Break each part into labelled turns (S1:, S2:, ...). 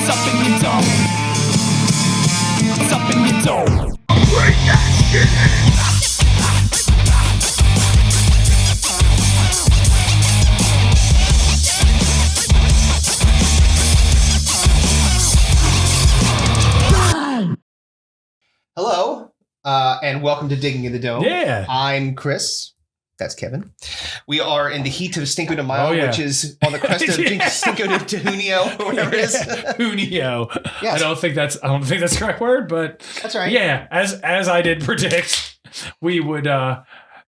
S1: Something you don't. Something you don't.
S2: Bring that shit in.
S3: Hello, and welcome to Digging in the Dome.
S4: Yeah.
S3: I'm Chris. That's Kevin. We are in the heat of Stinko de Mayo, which is on the crest of Stinko de Junio, or whatever it is.
S4: Junio.
S3: Yes.
S4: I don't think that's the correct word, but
S3: that's right.
S4: Yeah, as I did predict, we would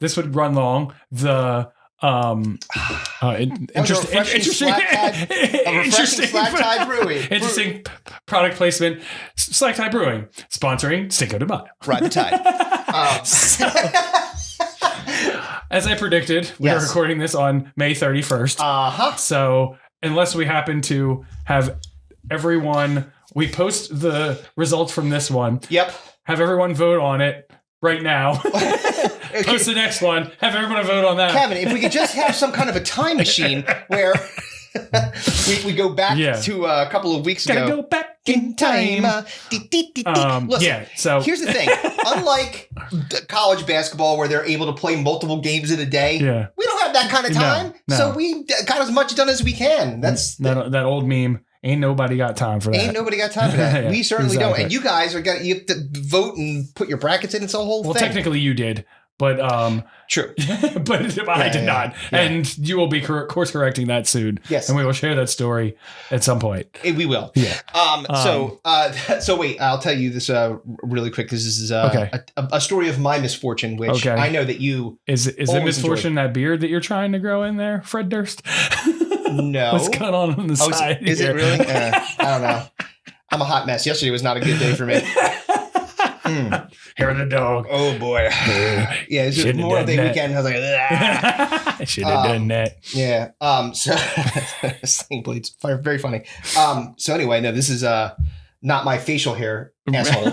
S4: this would run long. The interesting
S3: Slack Tide Brewing.
S4: Interesting product placement. Slack Tide Brewing sponsoring Stinko de Mayo.
S3: Ride the tide.
S4: As I predicted, we are recording this on May 31st. So unless we happen to have everyone, we post the results from this one.
S3: Yep.
S4: Have everyone vote on it right now. Post the next one. Have everyone vote on that.
S3: Kevin, if we could just have some kind of a time machine where we go back to a couple of weeks ago.
S4: Gotta go back in time.
S3: Listen,
S4: so
S3: here's the thing. Unlike college basketball where they're able to play multiple games in a day, we don't have that kind of time.
S4: No.
S3: So we got as much done as we can. That's
S4: that old meme. Ain't nobody got time for that.
S3: Ain't nobody got time for that. We certainly don't. And you guys you have to vote and put your brackets in. It's a whole thing.
S4: Well, technically you did. But
S3: true,
S4: but I did not, and you will be course correcting that soon.
S3: Yes,
S4: and we will share that story at some point.
S3: We will.
S4: Yeah.
S3: So wait, I'll tell you this really quick. This is a story of my misfortune, which I know that you
S4: is the misfortune that beard that you're trying to grow in there, Fred Durst.
S3: No,
S4: what's going on the side?
S3: Is it really? I don't know. I'm a hot mess. Yesterday was not a good day for me.
S4: Hair of the dog.
S3: Oh boy. Yeah, it's just Memorial Day weekend. I was like,
S4: I should have done that.
S3: Yeah. So sling blades, very funny. So anyway, no, this is not my facial hair, asshole.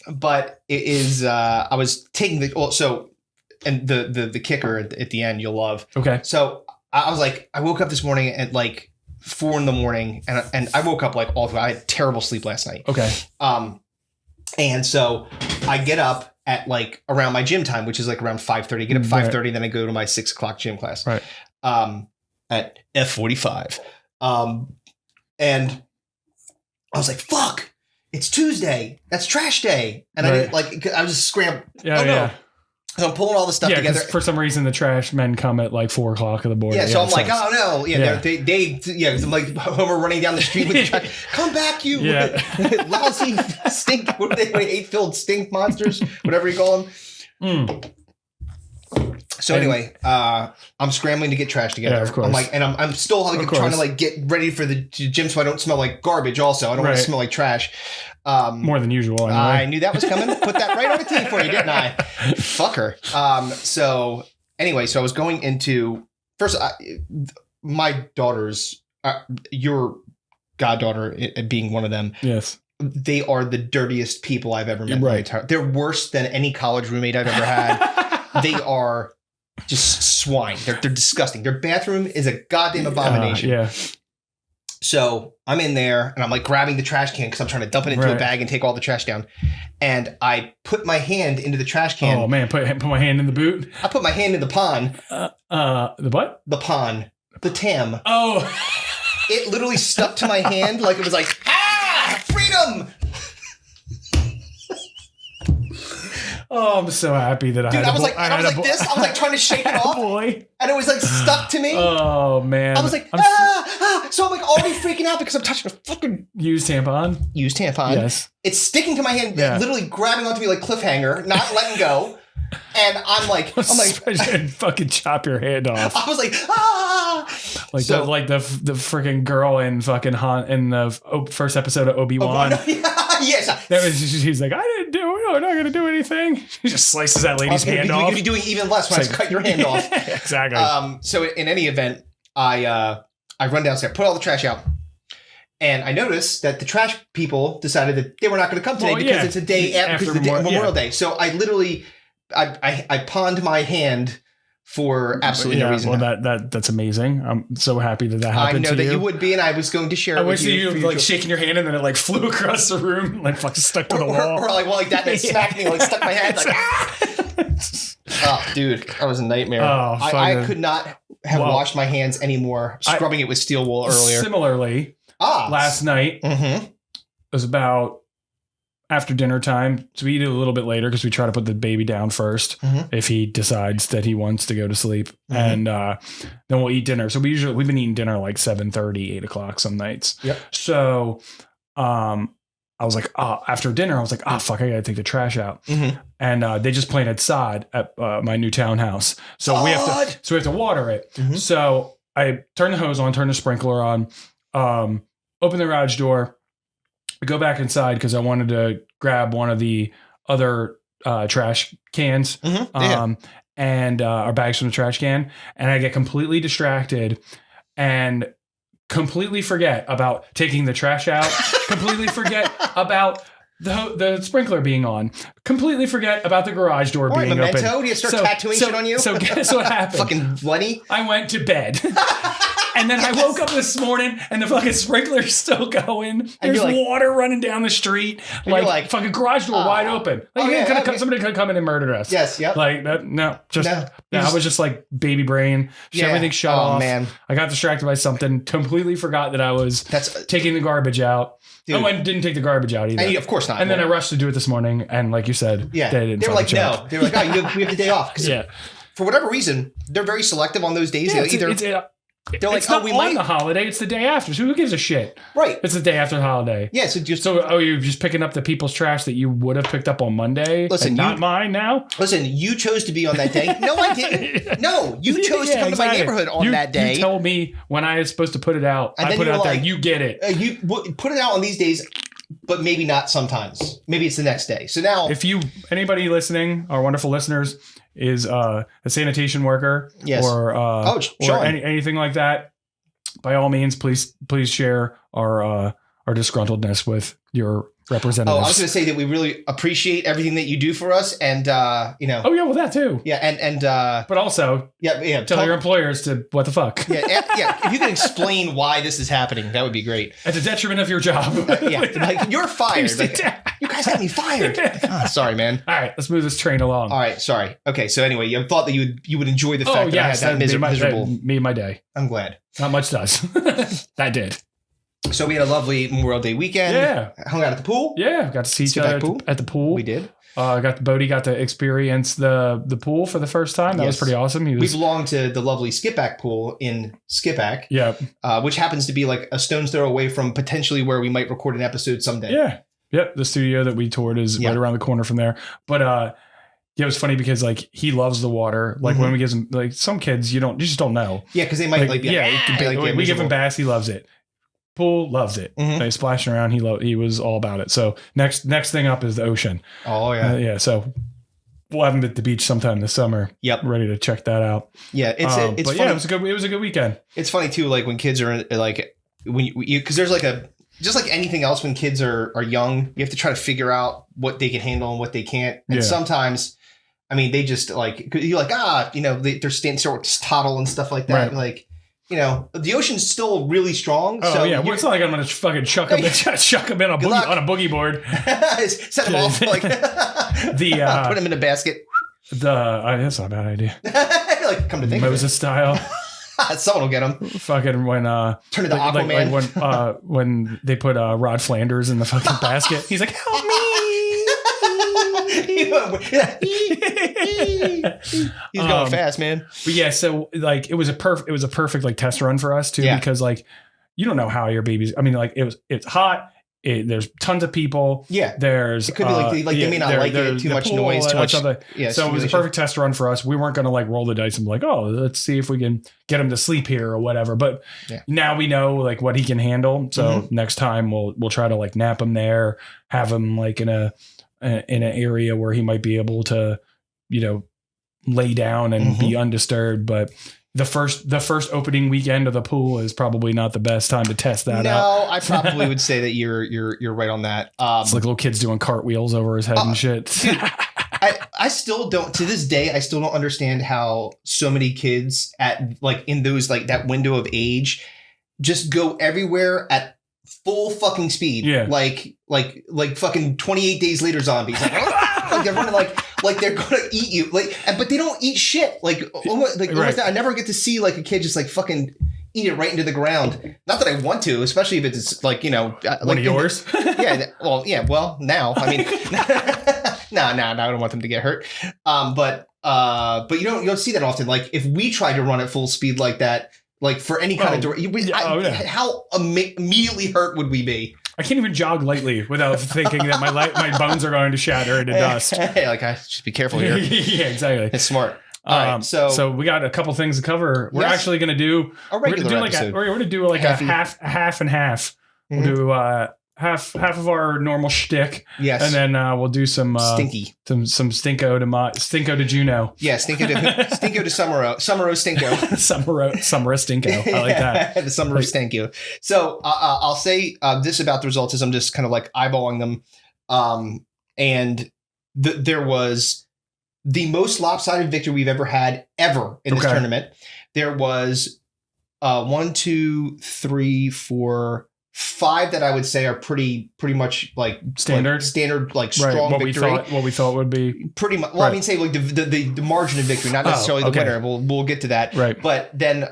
S3: But it is. I was taking and the kicker at the end you'll love.
S4: Okay.
S3: So I was like, I woke up this morning at like 4 a.m. and I woke up like all through. I had terrible sleep last night.
S4: Okay.
S3: And so I get up at like around my gym time, which is like around 5:30. Get up 5:30, then I go to my 6 o'clock gym class.
S4: Right.
S3: At F45. And I was like, fuck, it's Tuesday. That's trash day. And I didn't I was just scrambling. No. So I'm pulling all the stuff together.
S4: For some reason, the trash men come at like 4 o'clock in the morning.
S3: Yeah, so I'm like, oh no. Yeah, I'm like Homer running down the street with the trash. Come back, you lousy stink. What are they? Hate-filled stink monsters, whatever you call them. So anyway, I'm scrambling to get trash together.
S4: Yeah, of course.
S3: I'm like, and I'm still like trying to like get ready for the gym so I don't smell like garbage. Also, I don't want to smell like trash.
S4: More than usual. Anyway.
S3: I knew that was coming. Put that right on the tee for you, didn't I? Fucker. So anyway, so I was going into first. My daughters, your goddaughter being one of them.
S4: Yes.
S3: They are the dirtiest people I've ever met. Right. They're worse than any college roommate I've ever had. They are just swine. They're disgusting. Their bathroom is a goddamn abomination.
S4: Yeah.
S3: So I'm in there and I'm like grabbing the trash can because I'm trying to dump it into a bag and take all the trash down. And I put my hand into the trash can.
S4: Oh man, put my hand in the boot.
S3: I put my hand in the pond.
S4: The what?
S3: The pond. The tam.
S4: Oh.
S3: It literally stuck to my hand like it was like, freedom.
S4: Oh, I'm so happy that
S3: I was like this. I was like trying to shake it off. And it was like stuck to me.
S4: Oh, man.
S3: I was like, So I'm like already freaking out because I'm touching a fucking
S4: used tampon.
S3: Yes. It's sticking to my hand, literally grabbing onto me like cliffhanger, not letting go. And I'm like,
S4: fucking chop your hand off.
S3: I was like,
S4: Like the freaking girl in fucking in the first episode of Obi-Wan.
S3: Yes.
S4: She's like, I'm not going to do anything. She just slices that lady's hand off.
S3: You'd be doing even less when I cut your hand off.
S4: Exactly.
S3: So in any event, I run downstairs, put all the trash out. And I noticed that the trash people decided that they were not going to come today because it's a day after Memorial Day. So I literally, I pawned my hand for absolutely no reason.
S4: Well, that's amazing. I'm so happy that happened to you.
S3: I know that you would be, and I was going to share it with you.
S4: I wish you like shaking your hand and then it like flew across the room, like fucking stuck to the wall.
S3: Or like that, and it smacked me, like stuck my head, like oh, dude, that was a nightmare. Oh, I could not have washed my hands anymore, scrubbing it with steel wool earlier.
S4: Similarly, last night, it was about after dinner time. So we eat it a little bit later because we try to put the baby down first if he decides that he wants to go to sleep. And then we'll eat dinner. So we've been eating dinner like 7:30, 8 o'clock some nights. Yep. So I was like, after dinner, I was like, fuck, I gotta take the trash out. And they just planted sod at my new townhouse. So we have to water it. So I turn the hose on, turn the sprinkler on, open the garage door. I go back inside because I wanted to grab one of the other trash cans and our bags from the trash can. And I get completely distracted and completely forget about taking the trash out, completely forget about the sprinkler being on, completely forget about the garage door being
S3: Memento?
S4: open.
S3: Do you start tattooing shit on you?
S4: So guess what happened?
S3: Fucking bloody.
S4: I went to bed. And then I woke up this morning and the fucking sprinkler's still going. There's water running down the street. Like fucking garage door wide open. Like somebody could come in and murder us.
S3: Yes, yep.
S4: Like that. No. I was just like baby brain. Everything shut off. Man. I got distracted by something. Completely forgot that I was taking the garbage out. Dude. I didn't take the garbage out either.
S3: And of course not.
S4: And then I rushed to do it this morning. And like you said, they
S3: were like, no. They were like, we have the day off. For whatever reason, they're very selective on those days. They're like,
S4: it's not on the holiday. It's the day after. So who gives a shit?
S3: Right.
S4: It's the day after the holiday.
S3: Yeah.
S4: You're just picking up the people's trash that you would have picked up on Monday. Listen, not mine now.
S3: Listen, you chose to be on that day. No, I didn't. No, you chose to come to my neighborhood on that day.
S4: You told me when I was supposed to put it out. And I put it out there. You get it.
S3: You put it out on these days, but maybe not sometimes. Maybe it's the next day. So now,
S4: if anybody listening, our wonderful listeners, is a sanitation worker or anything like that, by all means, please share our disgruntledness with your representatives.
S3: I was going to say that we really appreciate everything that you do for us, and
S4: Oh yeah, well that too.
S3: Yeah, and
S4: but also tell your employers to what the fuck.
S3: Yeah. If you can explain why this is happening, that would be great.
S4: At the detriment of your job.
S3: Like you're fired. Like, you guys got me fired. Sorry, man.
S4: All right, let's move this train along.
S3: All right, sorry. Okay, so anyway, you thought that you would enjoy the fact that I had that miserable.
S4: That made my day.
S3: I'm glad.
S4: Not much does. That did.
S3: So we had a lovely Memorial Day weekend. Yeah. Hung out at the pool.
S4: Yeah. Got to see each other at the pool.
S3: We did.
S4: Bodie got to experience the pool for the first time. That was pretty awesome. We
S3: belong to the lovely Skipback pool in Skipback.
S4: Yeah.
S3: Which happens to be like a stone's throw away from potentially where we might record an episode someday.
S4: Yeah. Yep. The studio that we toured is right around the corner from there. But it was funny because like he loves the water. Like when we give him like some kids, you just don't know.
S3: Yeah, because they might
S4: we give him baths. He loves it. Pool loves it. They splashing around. He was all about it. So next thing up is the ocean.
S3: Oh yeah.
S4: So we'll have him at the beach sometime this summer.
S3: Yep.
S4: Ready to check that out.
S3: Yeah. It's funny.
S4: Yeah, it was a good weekend.
S3: It's funny too. Like when kids are like because there's like just like anything else when kids are young, you have to try to figure out what they can handle and what they can't. And sometimes, I mean, they just like, you're like, they're sort of toddle and stuff like that. Right. Like, the ocean's still really strong.
S4: Oh, so yeah. Well, it's not like I'm going to fucking chuck them in on a boogie board.
S3: Set them off. Like, put them in a basket.
S4: That's not a bad idea.
S3: Like, come to think
S4: Moses style.
S3: Someone will get them.
S4: Fucking when
S3: turn into Aquaman.
S4: When they put Rod Flanders in the fucking basket, he's like, "Help me!"
S3: He's going fast, man.
S4: But yeah, so like it was a perfect like test run for us too, because like you don't know how your baby's. I mean, like it's hot. There's tons of people.
S3: Yeah.
S4: There's
S3: it could be like they may not like it, too much noise, too much.
S4: So it was a perfect test run for us. We weren't going to like roll the dice and be like, oh, let's see if we can get him to sleep here or whatever. But now we know like what he can handle. So next time we'll try to like nap him there, have him like in an area where he might be able to, lay down and be undisturbed. But the first opening weekend of the pool is probably not the best time to test that out.
S3: No, I probably would say that you're right on that.
S4: It's like little kids doing cartwheels over his head and shit.
S3: Dude, I still don't, to this day, I still don't understand how so many kids at like in those like that window of age just go everywhere at full fucking speed.
S4: Yeah.
S3: Like fucking 28 Days Later zombies. Like they're running like they're gonna eat you. Like, but they don't eat shit. Almost I never get to see like a kid just like fucking eat it right into the ground. Not that I want to, especially if it's like, you know,
S4: one of yours.
S3: Well, now I mean, no, I don't want them to get hurt. But you don't see that often. Like if we tried to run at full speed like that, like for any kind of how immediately hurt would we be?
S4: I can't even jog lightly without thinking that my bones are going to shatter into dust.
S3: Hey, like I just be careful here.
S4: Yeah, exactly.
S3: It's smart. All right,
S4: so we got a couple things to cover. We're actually going to do
S3: a regular episode.
S4: We're going to do like a half and half.
S3: Mm-hmm.
S4: We'll do half of our normal shtick.
S3: Yes,
S4: and then we'll do some
S3: stinky,
S4: some Stinko de Juno.
S3: Yeah, Stinko de Summero Stinko.
S4: Summer Stinko. I like that.
S3: The summer of Stinko. So I'll say this about the results as I'm just kind of like eyeballing them, and there was the most lopsided victory we've ever had in this tournament. There was 1, 2, 3, 4, 5 that I would say are pretty much like
S4: standard,
S3: like strong
S4: what
S3: victory.
S4: What we thought would be
S3: pretty much. Well, I mean, say like the margin of victory, not necessarily the winner. We'll get to that.
S4: Right.
S3: But then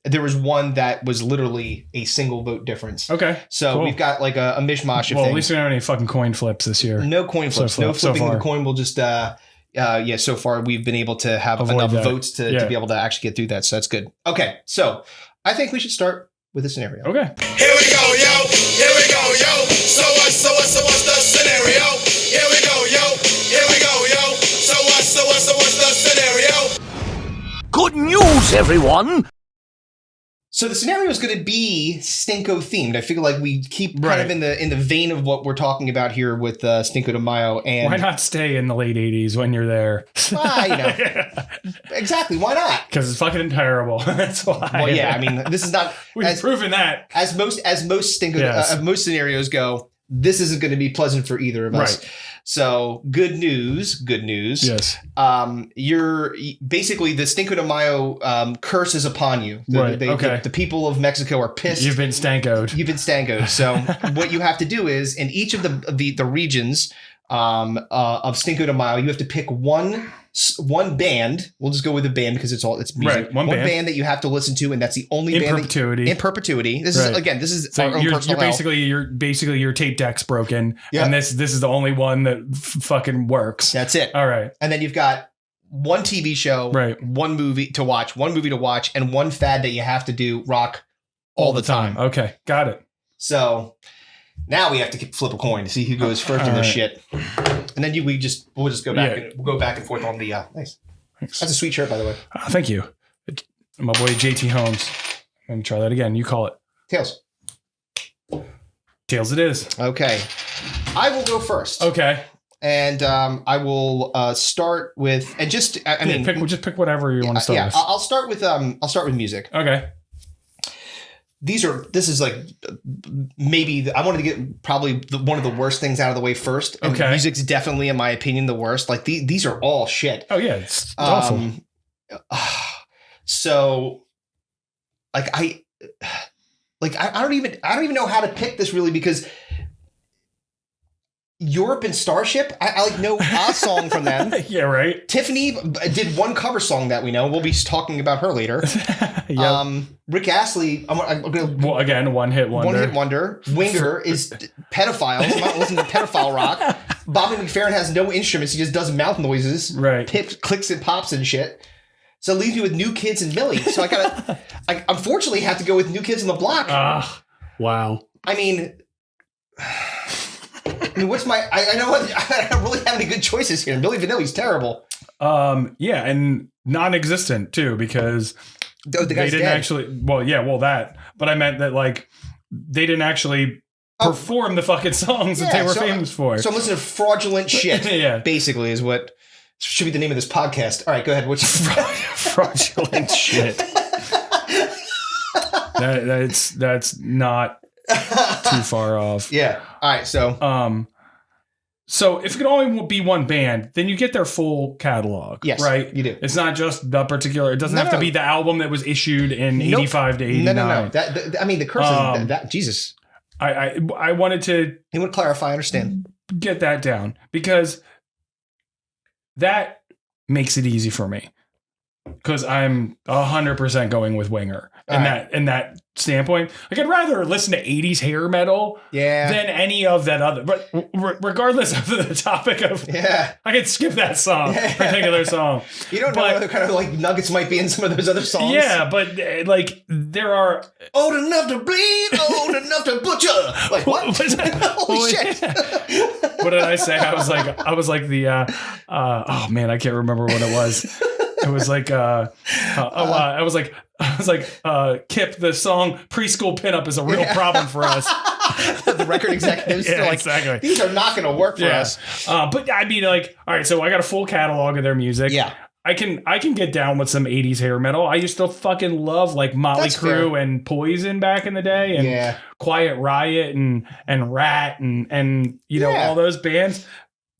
S3: there was one that was literally a single vote difference.
S4: Okay.
S3: So we've got like a mishmash of things.
S4: At least we don't have any fucking coin flips this year.
S3: No coin flips. No flipping the coin. We'll just so far we've been able to have enough votes to be able to actually get through that. So that's good. Okay. So I think we should start with a scenario.
S4: Okay.
S2: Here we go, yo. Here we go, yo. So what's the scenario? Here we go, yo. Here we go, yo. So what's the scenario?
S1: Good news, everyone.
S3: So the scenario is going to be Stinko themed. I feel like we keep kind of in the vein of what we're talking about here with Stinko de Mayo. And
S4: why not stay in the late 80s when you're there?
S3: Exactly. Why not?
S4: Because it's fucking terrible. That's why.
S3: Well, yeah. I mean, this is not.
S4: We've proven that.
S3: As most Stinko, most scenarios go, this isn't going to be pleasant for either of us. Right. So good news.
S4: Yes.
S3: You're basically the Stinko de Mayo curse is upon you. The people of Mexico are pissed.
S4: You've been stankoed.
S3: So what you have to do is in each of the regions of Stinko de Mayo, you have to pick one band. We'll just go with a band because it's music.
S4: Right. One band that
S3: you have to listen to, and that's the only band in perpetuity. This is our own personal hell.
S4: Basically your tape deck's broken, and this is the only one that fucking works.
S3: That's it.
S4: All right.
S3: And then you've got one TV show, one movie to watch, and one fad that you have to do rock all the time.
S4: Okay, got it.
S3: So now we have to flip a coin to see who goes first in this shit. And then we'll just go back and we'll go back and forth on the nice. Thanks. That's a sweet shirt, by the way.
S4: Thank you. My boy JT Holmes. Let me try that again. You call it. Tails it is.
S3: Okay. I will go first.
S4: Okay.
S3: And I will start with just
S4: pick whatever you want to start with.
S3: I'll start with music.
S4: Okay.
S3: This is like maybe I wanted to get probably one of the worst things out of the way first. And music's definitely, in my opinion, the worst. Like these are all shit.
S4: Oh yeah, it's awful.
S3: So, I don't even know how to pick this really because Europe and Starship, I like know a song from them.
S4: Yeah, right.
S3: Tiffany did one cover song that we know. We'll be talking about her later. Yep. Rick Astley, I'm gonna
S4: again one hit wonder.
S3: Winger is pedophiles. I'm not listening to pedophile rock. Bobby McFerrin has no instruments. He just does mouth noises.
S4: Right.
S3: Clicks and pops and shit. So it leaves me with New Kids and Millie. So I unfortunately have to go with New Kids on the Block.
S4: Wow.
S3: I mean, what's my? I know I don't really have any good choices here. Milli Vanilli's terrible.
S4: Yeah, and non-existent too because
S3: the
S4: they didn't actually. Well, that. But I meant that like they didn't actually perform the fucking songs that they were famous for.
S3: So I'm listening to fraudulent shit.
S4: Yeah,
S3: basically is what should be the name of this podcast. All right, go ahead. What's
S4: fraudulent shit? That's not too far off.
S3: Yeah. All right. So
S4: So if it can only be one band, then you get their full catalog.
S3: Yes,
S4: right?
S3: you do.
S4: It's not just the particular. It doesn't have to be the album that was issued in 85 to 89.
S3: No. The curse is that Jesus.
S4: I wanted to.
S3: He would clarify. I understand.
S4: Get that down because that makes it easy for me because I'm 100% going with Winger in that standpoint. Like I'd rather listen to 80s hair metal than any of that other. But regardless of the topic of I could skip that song, particular song.
S3: You don't know what other kind of like nuggets might be in some of those other songs.
S4: Yeah, but like there are
S3: old enough to bleed, old enough to butcher. Like what? Holy shit!
S4: What did I say? I was like the oh man, I can't remember what it was. It was like I was like Kip, the song Preschool Pinup is a real problem for us.
S3: The record executives are like,
S4: exactly.
S3: These are not going to work for us.
S4: But I mean, like, all right, so I got a full catalog of their music.
S3: Yeah. I
S4: can get down with some 80s hair metal. I used to fucking love like Motley Crue and Poison back in the day and Quiet Riot and Rat and you know all those bands.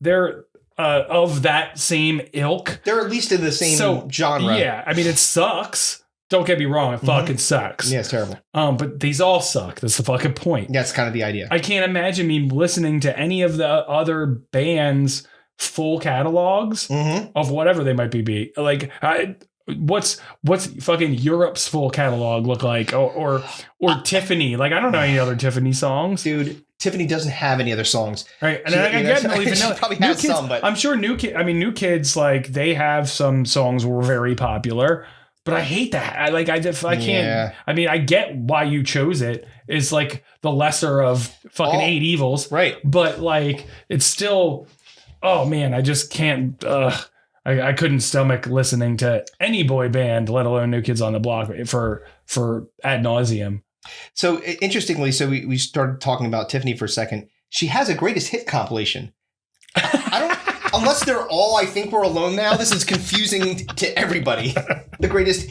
S4: They're of that same ilk.
S3: They're at least in the same genre.
S4: Yeah, I mean it sucks. Don't get me wrong, it fucking sucks.
S3: Yeah, it's terrible.
S4: But these all suck. That's the fucking point.
S3: That's kind of the idea.
S4: I can't imagine me listening to any of the other bands' full catalogs of whatever they might be. Like, what's fucking Europe's full catalog look like, or Tiffany? Like, I don't know any other Tiffany songs,
S3: dude. Tiffany doesn't have any other songs,
S4: right? And I get don't even know.
S3: Probably has some, but
S4: I'm sure new kids like they have some songs were very popular. But I hate that. I can't. Yeah. I mean, I get why you chose it. It's like the lesser of fucking eight evils,
S3: right?
S4: But like, it's still. Oh man, I just can't. I couldn't stomach listening to any boy band, let alone New Kids on the Block, for ad nauseum.
S3: So interestingly, we started talking about Tiffany for a second. She has a greatest hit compilation. I don't. Unless they're all I Think We're Alone Now, this is confusing to everybody. The greatest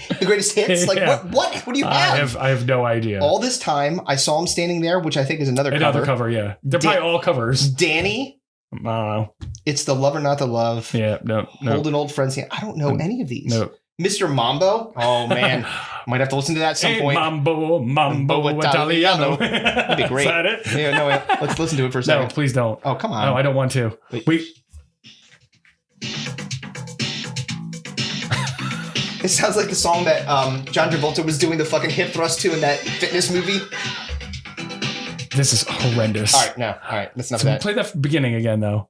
S3: hits? Like what do you have?
S4: I have no idea.
S3: All this time, I saw him standing there, which I think is another cover.
S4: Yeah. They're probably all covers.
S3: Danny.
S4: I don't know.
S3: It's The Lover Not the Love.
S4: Yeah, no.
S3: Old and Old Friends. I don't know any of these.
S4: No.
S3: Mr. Mambo. Oh man, might have to listen to that at some point.
S4: Mambo Italiano.
S3: That'd be great.
S4: Is that it?
S3: Yeah, no, let's listen to it for a second.
S4: No, please don't.
S3: Oh, come on.
S4: No, I don't want to.
S3: It sounds like the song that John Travolta was doing the fucking hip thrust to in that fitness movie.
S4: This is horrendous.
S3: All right, that's enough of that.
S4: Play that beginning again, though.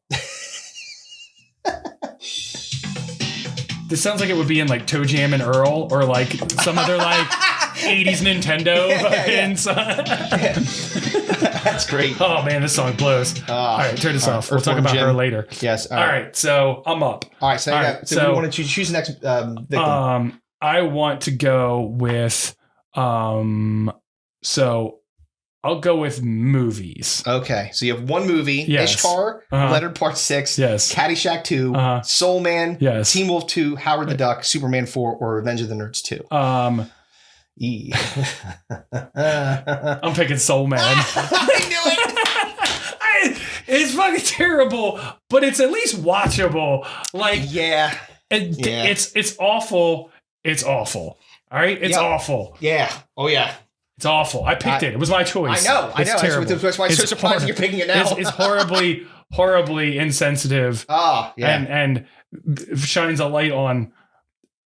S4: This sounds like it would be in like Toe Jam and Earl or like some other like 80s Nintendo.
S3: That's great.
S4: Oh man, this song blows. All right, turn this off. We'll talk about her later.
S3: Yes.
S4: All right, so I'm up.
S3: All right, so we want to choose the next victim.
S4: I want to go with so I'll go with movies.
S3: Okay, so you have one movie: Ishtar, Leonard Part 6, Caddyshack 2, Soul Man, Teen Wolf 2, Howard the Duck, Superman 4, or Revenge of the Nerds 2.
S4: I'm picking Soul Man.
S3: I knew it.
S4: It's fucking terrible, but it's at least watchable. Like, it's awful. It's awful. All right, it's awful.
S3: Yeah. Oh yeah.
S4: It's awful. I picked it. It was my choice.
S3: I know.
S4: Terrible.
S3: That's why I'm so surprised you're picking it now.
S4: It's horribly insensitive. And shines a light on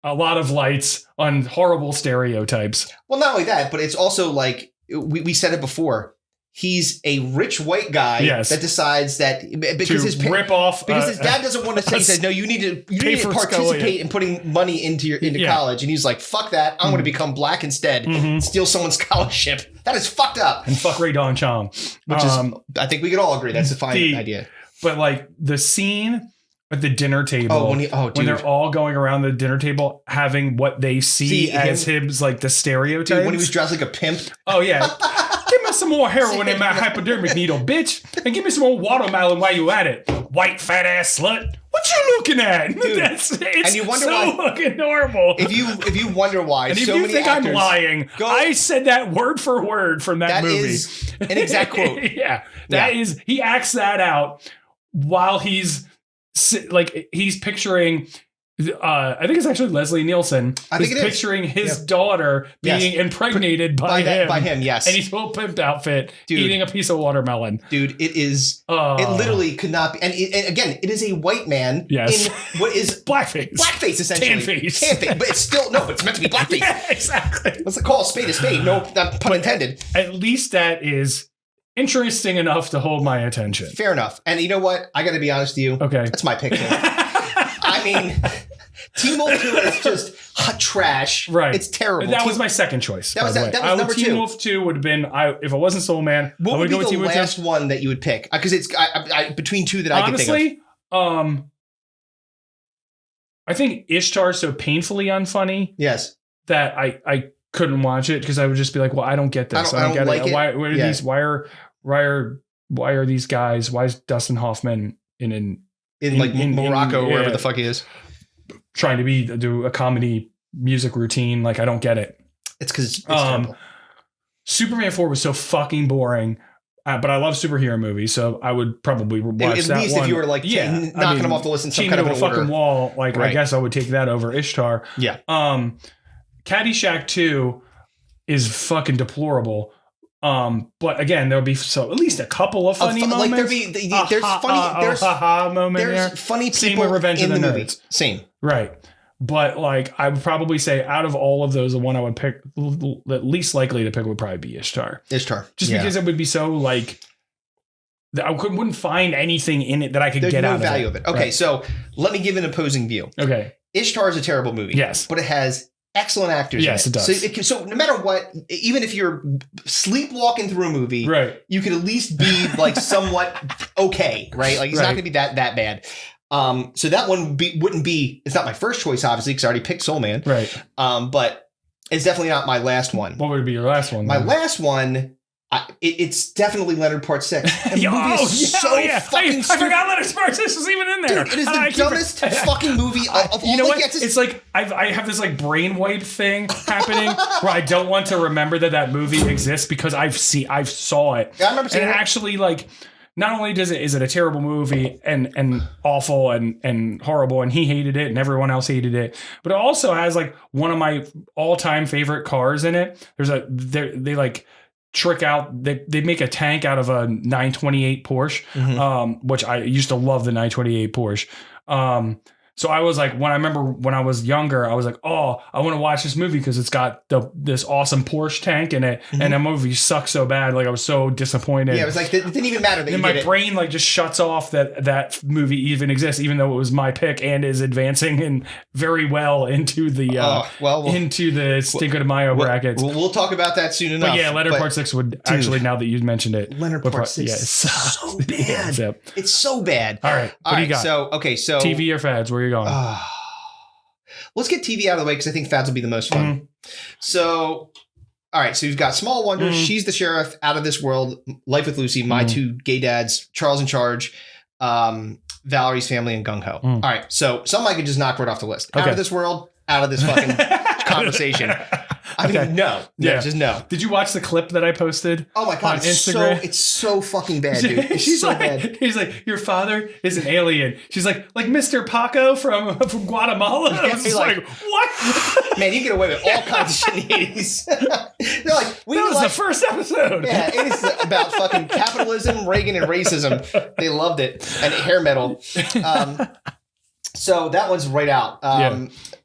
S4: a lot of lights on horrible stereotypes.
S3: Well, not only that, but it's also like we said it before. He's a rich white guy that decides that because his
S4: rip off
S3: his dad doesn't want to say. He says, "No, you need to participate in putting money into college." And he's like, "Fuck that! I'm going to become black instead, steal someone's scholarship." That is fucked up.
S4: And fuck Ray Don Chong,
S3: which is I think we could all agree that's a fine idea.
S4: But like the scene at the dinner table, when they're all going around the dinner table having what they see as him like the stereotype.
S3: Dude, when he was dressed like a pimp.
S4: Oh yeah. Give me some more heroin in my hypodermic needle, bitch. And give me some more watermelon while you at it. White fat ass slut. What you looking at?
S3: Dude,
S4: and you wonder why fucking horrible.
S3: If you wonder why,
S4: and if you think actors, I'm lying, I said that word for word from that movie.
S3: Is an exact quote.
S4: That is, he acts that out while he's picturing. I think it's actually Leslie Nielsen.
S3: I think
S4: is picturing his daughter being impregnated by him.
S3: By him, yes.
S4: And he's full pimped outfit, eating a piece of watermelon.
S3: Dude, it is. It literally could not be. And again, it is a white man in what is
S4: blackface.
S3: Blackface, essentially.
S4: Tan face.
S3: But it's still it's meant to be blackface.
S4: Yeah, exactly.
S3: Let's call a spade a spade. No, not pun intended.
S4: At least that is interesting enough to hold my attention.
S3: Fair enough. And you know what? I got to be honest with you.
S4: Okay,
S3: that's my pick. I mean, Teen Wolf 2 is just hot trash.
S4: Right.
S3: It's terrible.
S4: That was my second choice.
S3: That was number 2.
S4: Teen Wolf 2 would have been, if it wasn't Soul Man,
S3: what
S4: I would
S3: would
S4: go
S3: be
S4: with
S3: the last one that you would pick? Because it's between two that I could think of.
S4: Honestly, I think Ishtar's so painfully unfunny.
S3: Yes.
S4: That I couldn't watch it because I would just be like, well, I don't get this. I don't get
S3: like
S4: it. Why are these guys? Why is Dustin Hoffman in
S3: Morocco or wherever the fuck he is
S4: trying to do a comedy music routine? Like, I don't get it.
S3: It's because it's terrible.
S4: Superman 4 was so fucking boring. But I love superhero movies, so I would probably watch that one. At least
S3: if you were knocking them off the list in some kind of an order.
S4: Fucking wall, I guess I would take that over Ishtar.
S3: Yeah.
S4: Caddyshack 2 is fucking deplorable. But again, there'll be at least a couple of funny moments.
S3: Like there's funny people
S4: Same with Revenge
S3: in
S4: of the
S3: the movie.
S4: Nerds.
S3: Same.
S4: Right. But I would probably say out of all of those, the one I would pick, the least likely to pick would probably be Ishtar. Just because it would be so I wouldn't find anything in it that I could get out of it. There's no
S3: value of it. Okay, so let me give an opposing view.
S4: Okay.
S3: Ishtar is a terrible movie.
S4: Yes.
S3: But it has excellent actors.
S4: Yes,
S3: in it.
S4: It does.
S3: So no matter what, even if you're sleepwalking through a movie,
S4: right, you
S3: could at least be somewhat okay, right? Like it's not going to be that bad. So that one wouldn't be. It's not my first choice, obviously, because I already picked Soul Man.
S4: Right.
S3: But it's definitely not my last one.
S4: What would be your last one?
S3: My last one. It's definitely Leonard Part 6. And the movie is fucking stupid.
S4: I forgot Leonard Part 6 was even in there.
S3: Dude, it is the dumbest fucking movie of all.
S4: You know what? It's like I have this brain wipe thing happening where I don't want to remember that movie exists because I saw it.
S3: Yeah, I remember seeing it.
S4: And actually, not only is it a terrible movie and awful and horrible, and he hated it and everyone else hated it, but it also has one of my all-time favorite cars in it. They trick out, they make a tank out of a 928 Porsche, which I used to love the 928 Porsche. So I was when I remember when I was younger, I was like, oh, I want to watch this movie because it's got this awesome Porsche tank in it, and that movie sucks so bad. I was so disappointed.
S3: Yeah, it was it didn't even matter that
S4: and my brain just shuts off that movie even exists, even though it was my pick and is advancing and very well into the into the Stinko de Mayo brackets.
S3: We'll talk about that soon enough.
S4: But yeah, Leonard Part 6 would actually, now that you mentioned it,
S3: Leonard Part 6 is so bad.
S4: Yep.
S3: It's so bad.
S4: All right, what do you got?
S3: So
S4: TV or fads? Where are you going?
S3: Let's get TV out of the way because I think fads will be the most fun. Mm-hmm. So, all right. So you've got Small Wonders, She's the Sheriff, Out of This World, Life with Lucy, My Two Gay Dads, Charles in Charge, Valerie's Family, and Gung Ho. All right. So some I could just knock right off the list. Okay. Out of This World, out of this fucking conversation. I mean, no. Yeah, just no.
S4: Did you watch the clip that I posted?
S3: Oh my God.
S4: On Instagram?
S3: It's so fucking bad, dude. It's so bad.
S4: He's like, your father is an alien. She's like Mr. Paco from Guatemala. I was what?
S3: Man, you get away with all kinds of shit in the 80s. They're like,
S4: that was the first episode.
S3: Yeah, it's about fucking capitalism, Reagan, and racism. They loved it. And hair metal. So that one's right out.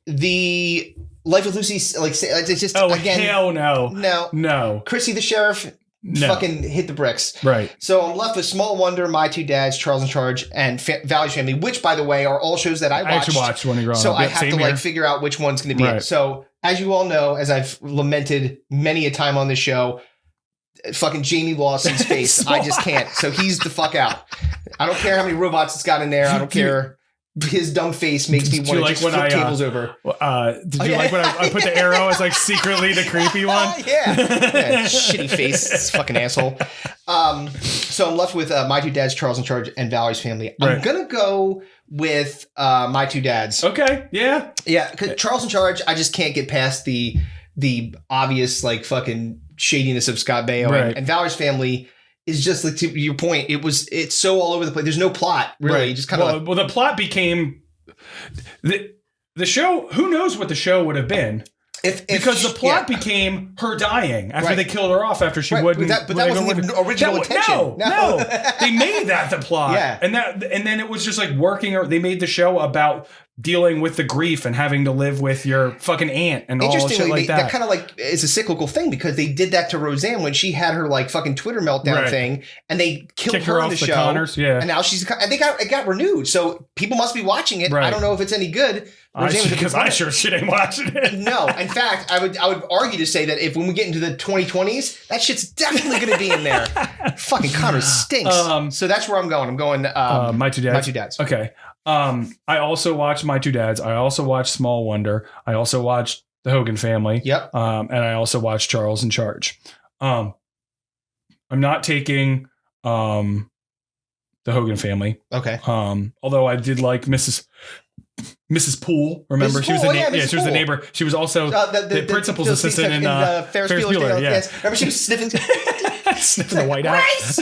S3: The Life with Lucy, it's just again.
S4: Hell no.
S3: Chrissy the Sheriff, fucking hit the bricks.
S4: Right.
S3: So I'm left with Small Wonder, My Two Dads, Charles in Charge, and Valerie's Family, which, by the way, are all shows that I watched.
S4: I actually watched when you were growing
S3: up. So I have to figure out which one's going to be it. So as you all know, as I've lamented many a time on this show, fucking Jamie Lawson's face, I just can't. So he's the fuck out. I don't care how many robots it's got in there. I don't care. His dumb face makes me want to just flip tables over.
S4: Did you like when I put the arrow as secretly the creepy one?
S3: Yeah, shitty face, this fucking asshole. So I'm left with My Two Dads, Charles in Charge, and Valerie's Family. I'm gonna go with My Two Dads.
S4: Okay, yeah.
S3: Because Charles in Charge, I just can't get past the obvious fucking shadiness of Scott Baio, and Valerie's Family is just like, to your point, it's so all over the place. There's no plot, really.
S4: Right.
S3: Just kind of
S4: well, the plot became the show. Who knows what the show would have been? Because the plot became her dying after they killed her off after she wouldn't.
S3: But that wasn't the original intention.
S4: No. They made that the plot.
S3: Yeah.
S4: And then it was just like working. They made the show about dealing with the grief and having to live with your fucking aunt and all shit like that.
S3: That kind of like is a cyclical thing because they did that to Roseanne when she had her like fucking Twitter meltdown thing, and they killed her on the show. Connors, and now it got renewed. So people must be watching it. Right. I don't know if it's any good.
S4: Because I sure shit ain't watching it.
S3: No, in fact, I would argue to say that when we get into the 2020s, that shit's definitely going to be in there. Fucking Connor stinks. So that's where I'm going. I'm going.
S4: My Two Dads.
S3: My Two Dads.
S4: Okay. I also watched My Two Dads. I also watched Small Wonder. I also watched The Hogan Family.
S3: Yep.
S4: And I also watched Charles in Charge. I'm not taking The Hogan Family.
S3: Okay.
S4: Although I did like Mrs. Poole. Remember, she was the neighbor. She was also the principal's assistant in Ferris Bueller. Yeah.
S3: Yes. Remember, she was sniffing
S4: the White House.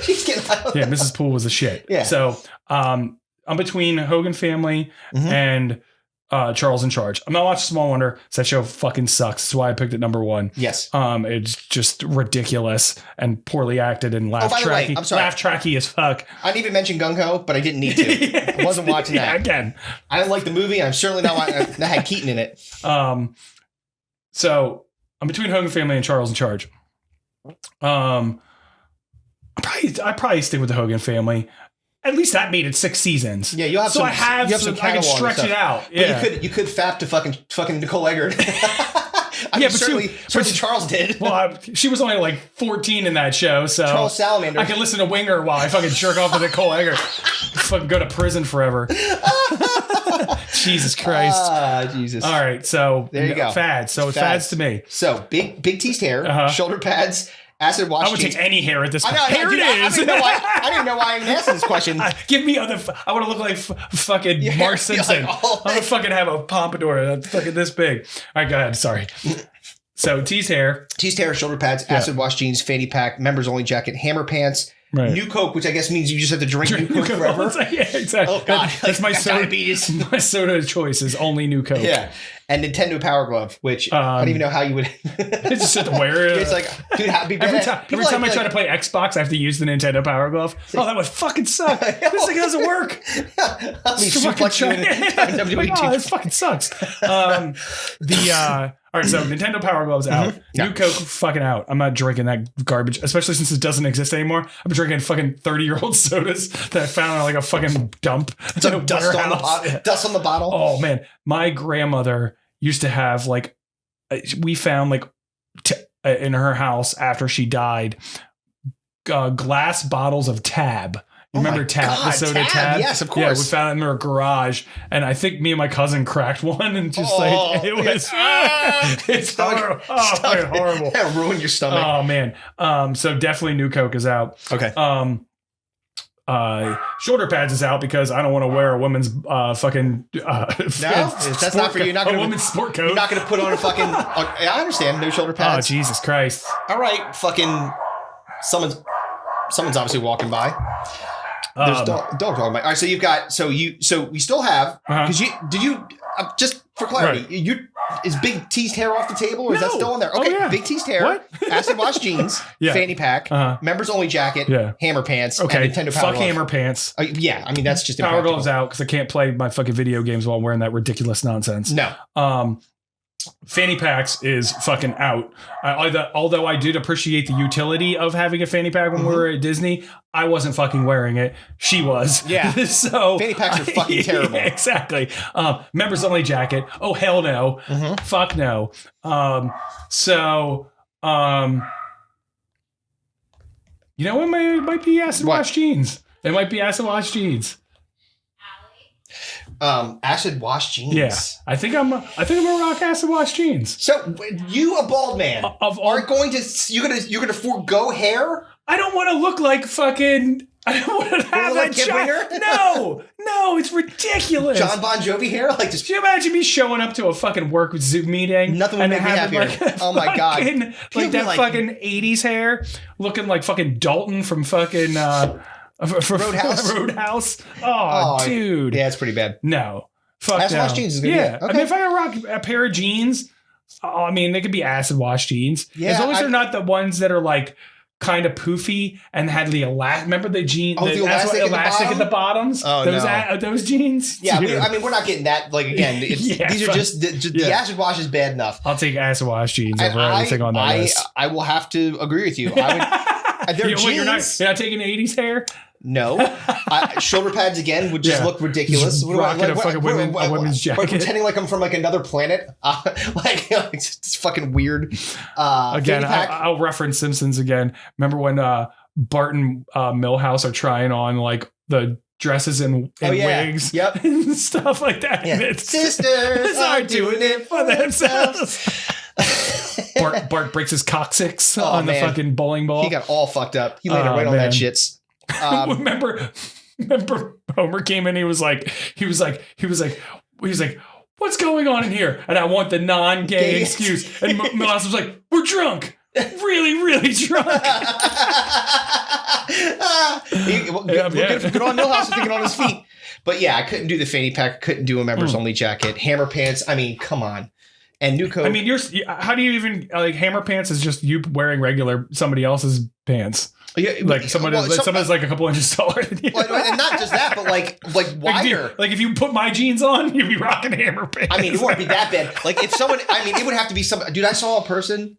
S3: She's getting out.
S4: Yeah, Mrs. Poole was a shit.
S3: Yeah.
S4: So I'm between Hogan Family and Charles in Charge. I'm not watching Small Wonder. That show fucking sucks. That's why I picked it number 1.
S3: Yes.
S4: It's just ridiculous and poorly acted and laugh tracky.
S3: I'm sorry.
S4: Laugh tracky as fuck.
S3: I didn't even mention Gung Ho, but I didn't need to. I wasn't watching that.
S4: Again.
S3: I didn't like the movie. I'm certainly not watching that had Keaton in it.
S4: So I'm between Hogan Family and Charles in Charge. I probably stick with the Hogan Family. At least that made it 6 seasons.
S3: Yeah, I
S4: can stretch it out. Yeah,
S3: but you could fap to fucking Nicole Eggert. Certainly Charles did.
S4: Well, she was only like 14 in that show, so
S3: Charles Salamander.
S4: I can listen to Winger while I fucking jerk off to Nicole Eggert. Fucking go to prison forever. Jesus Christ.
S3: Jesus.
S4: All right, so
S3: there you go.
S4: Fads. So it's fads to me.
S3: So big teased hair, shoulder pads. Acid wash.
S4: I would take any hair at this point.
S3: Here it is. I didn't know why I'm asking this question.
S4: Give me other. I want to look like fucking Mark Simpson. I want to fucking have a pompadour that's fucking this big. All right, go ahead. Sorry. So teased hair,
S3: shoulder pads, acid wash jeans, fanny pack, members only jacket, hammer pants.
S4: Right.
S3: New Coke, which I guess means you just have to drink New Coke forever.
S4: Yeah, exactly.
S3: Oh God,
S4: that's my soda.
S3: Diabetes.
S4: My soda of choice is only New Coke.
S3: Yeah, and Nintendo Power Glove, which I don't even know how you would.
S4: It's just have to wear it.
S3: It's like, dude, every
S4: time I try to play Xbox, I have to use the Nintendo Power Glove. Oh, that would fucking suck. This thing doesn't work. This fucking sucks. All right, so Nintendo Power Glove's out. New Coke fucking out. I'm not drinking that garbage, especially since it doesn't exist anymore. I'm drinking fucking 30-year-old sodas that I found in like a fucking dump.
S3: It's like dust on the bottle.
S4: Oh man, my grandmother used to have like, we found like in her house after she died, glass bottles of Tab. Remember Tab, the soda Tab?
S3: Yes, of course.
S4: Yeah, we found it in her garage, and I think me and my cousin cracked one, and just it was it's horrible. Oh, horrible.
S3: That'll ruin your stomach.
S4: Oh man. So definitely New Coke is out.
S3: Okay.
S4: Shoulder pads is out because I don't want to wear a woman's fucking
S3: that's not for you. You're not gonna,
S4: a woman's sport coat.
S3: You're not going to put on a fucking. I understand. No shoulder pads.
S4: Oh Jesus Christ!
S3: All right, fucking. Someone's obviously walking by. There's dog talking by. All right, so you've got so we still have because just for clarity is big teased hair off the table or is that still on there? Okay, big teased hair, acid wash jeans, fanny pack, members only jacket, hammer pants, and Nintendo Power Glove.
S4: Hammer pants.
S3: Yeah, I mean that's just
S4: Power Glove's out because I can't play my fucking video games while I'm wearing that ridiculous nonsense.
S3: No.
S4: Fanny packs is fucking out. Although I did appreciate the utility of having a fanny pack when we were at Disney, I wasn't fucking wearing it. She was.
S3: Yeah.
S4: So
S3: fanny packs are fucking terrible.
S4: Yeah, exactly. Members only jacket. Oh hell no. Fuck no. You know what? It might be acid wash jeans. It might be acid wash jeans.
S3: Acid wash jeans.
S4: Yeah, I think I'm gonna rock acid wash jeans.
S3: So you, a bald man, you're gonna forego hair?
S4: I don't want to look like fucking. I don't want to have that shot. No, it's ridiculous.
S3: John Bon Jovi hair, like just.
S4: Could you imagine me showing up to a fucking work Zoom meeting?
S3: Nothing would make me happier.
S4: Like
S3: oh my god,
S4: like that fucking 80s hair, looking like fucking Dalton from fucking Roadhouse. Oh, dude,
S3: yeah, it's pretty bad.
S4: No, fuck
S3: acid wash jeans is good. Yeah, okay.
S4: I mean, if I rock a pair of jeans, I mean, they could be acid wash jeans. Yeah, as long as they're not the ones that are like. Kind of poofy and had the remember the jeans?
S3: Oh, the elastic
S4: at the bottoms. Oh, those jeans.
S3: Yeah, I mean, we're not getting that. Like again, these are just the acid wash is bad enough.
S4: I'll take acid wash jeans over everything on that list.
S3: I will have to agree with you. Jeans.
S4: You're not taking 80s hair.
S3: No, shoulder pads again would just look ridiculous.
S4: Rocking a fucking women's jacket,
S3: pretending like I'm from like another planet. It's fucking weird.
S4: Again, I'll reference Simpsons again. Remember when Bart and Milhouse are trying on like the dresses and wigs, and stuff like that.
S3: Yeah. Sisters are doing it for themselves.
S4: Bart breaks his coccyx on the fucking bowling ball.
S3: He got all fucked up. He laid it right on that shits.
S4: Remember Homer came in. He was like, what's going on in here? And I want the non-gay excuse. And Milhouse was like, we're drunk, really, really drunk. Good
S3: on Milhouse for thinking on his feet. But yeah, I couldn't do the fanny pack. Couldn't do a members only jacket. Hammer pants. I mean, come on. And new coat.
S4: I mean, how do you even like hammer pants? Is just you wearing regular somebody else's pants. Yeah, like someone's like a couple inches taller than you.
S3: And not just that, but like wider.
S4: Like if you put my jeans on, you'd be rocking hammer pants.
S3: I mean, it wouldn't be that bad. Like if someone, I mean, it would have to be some dude. I saw a person,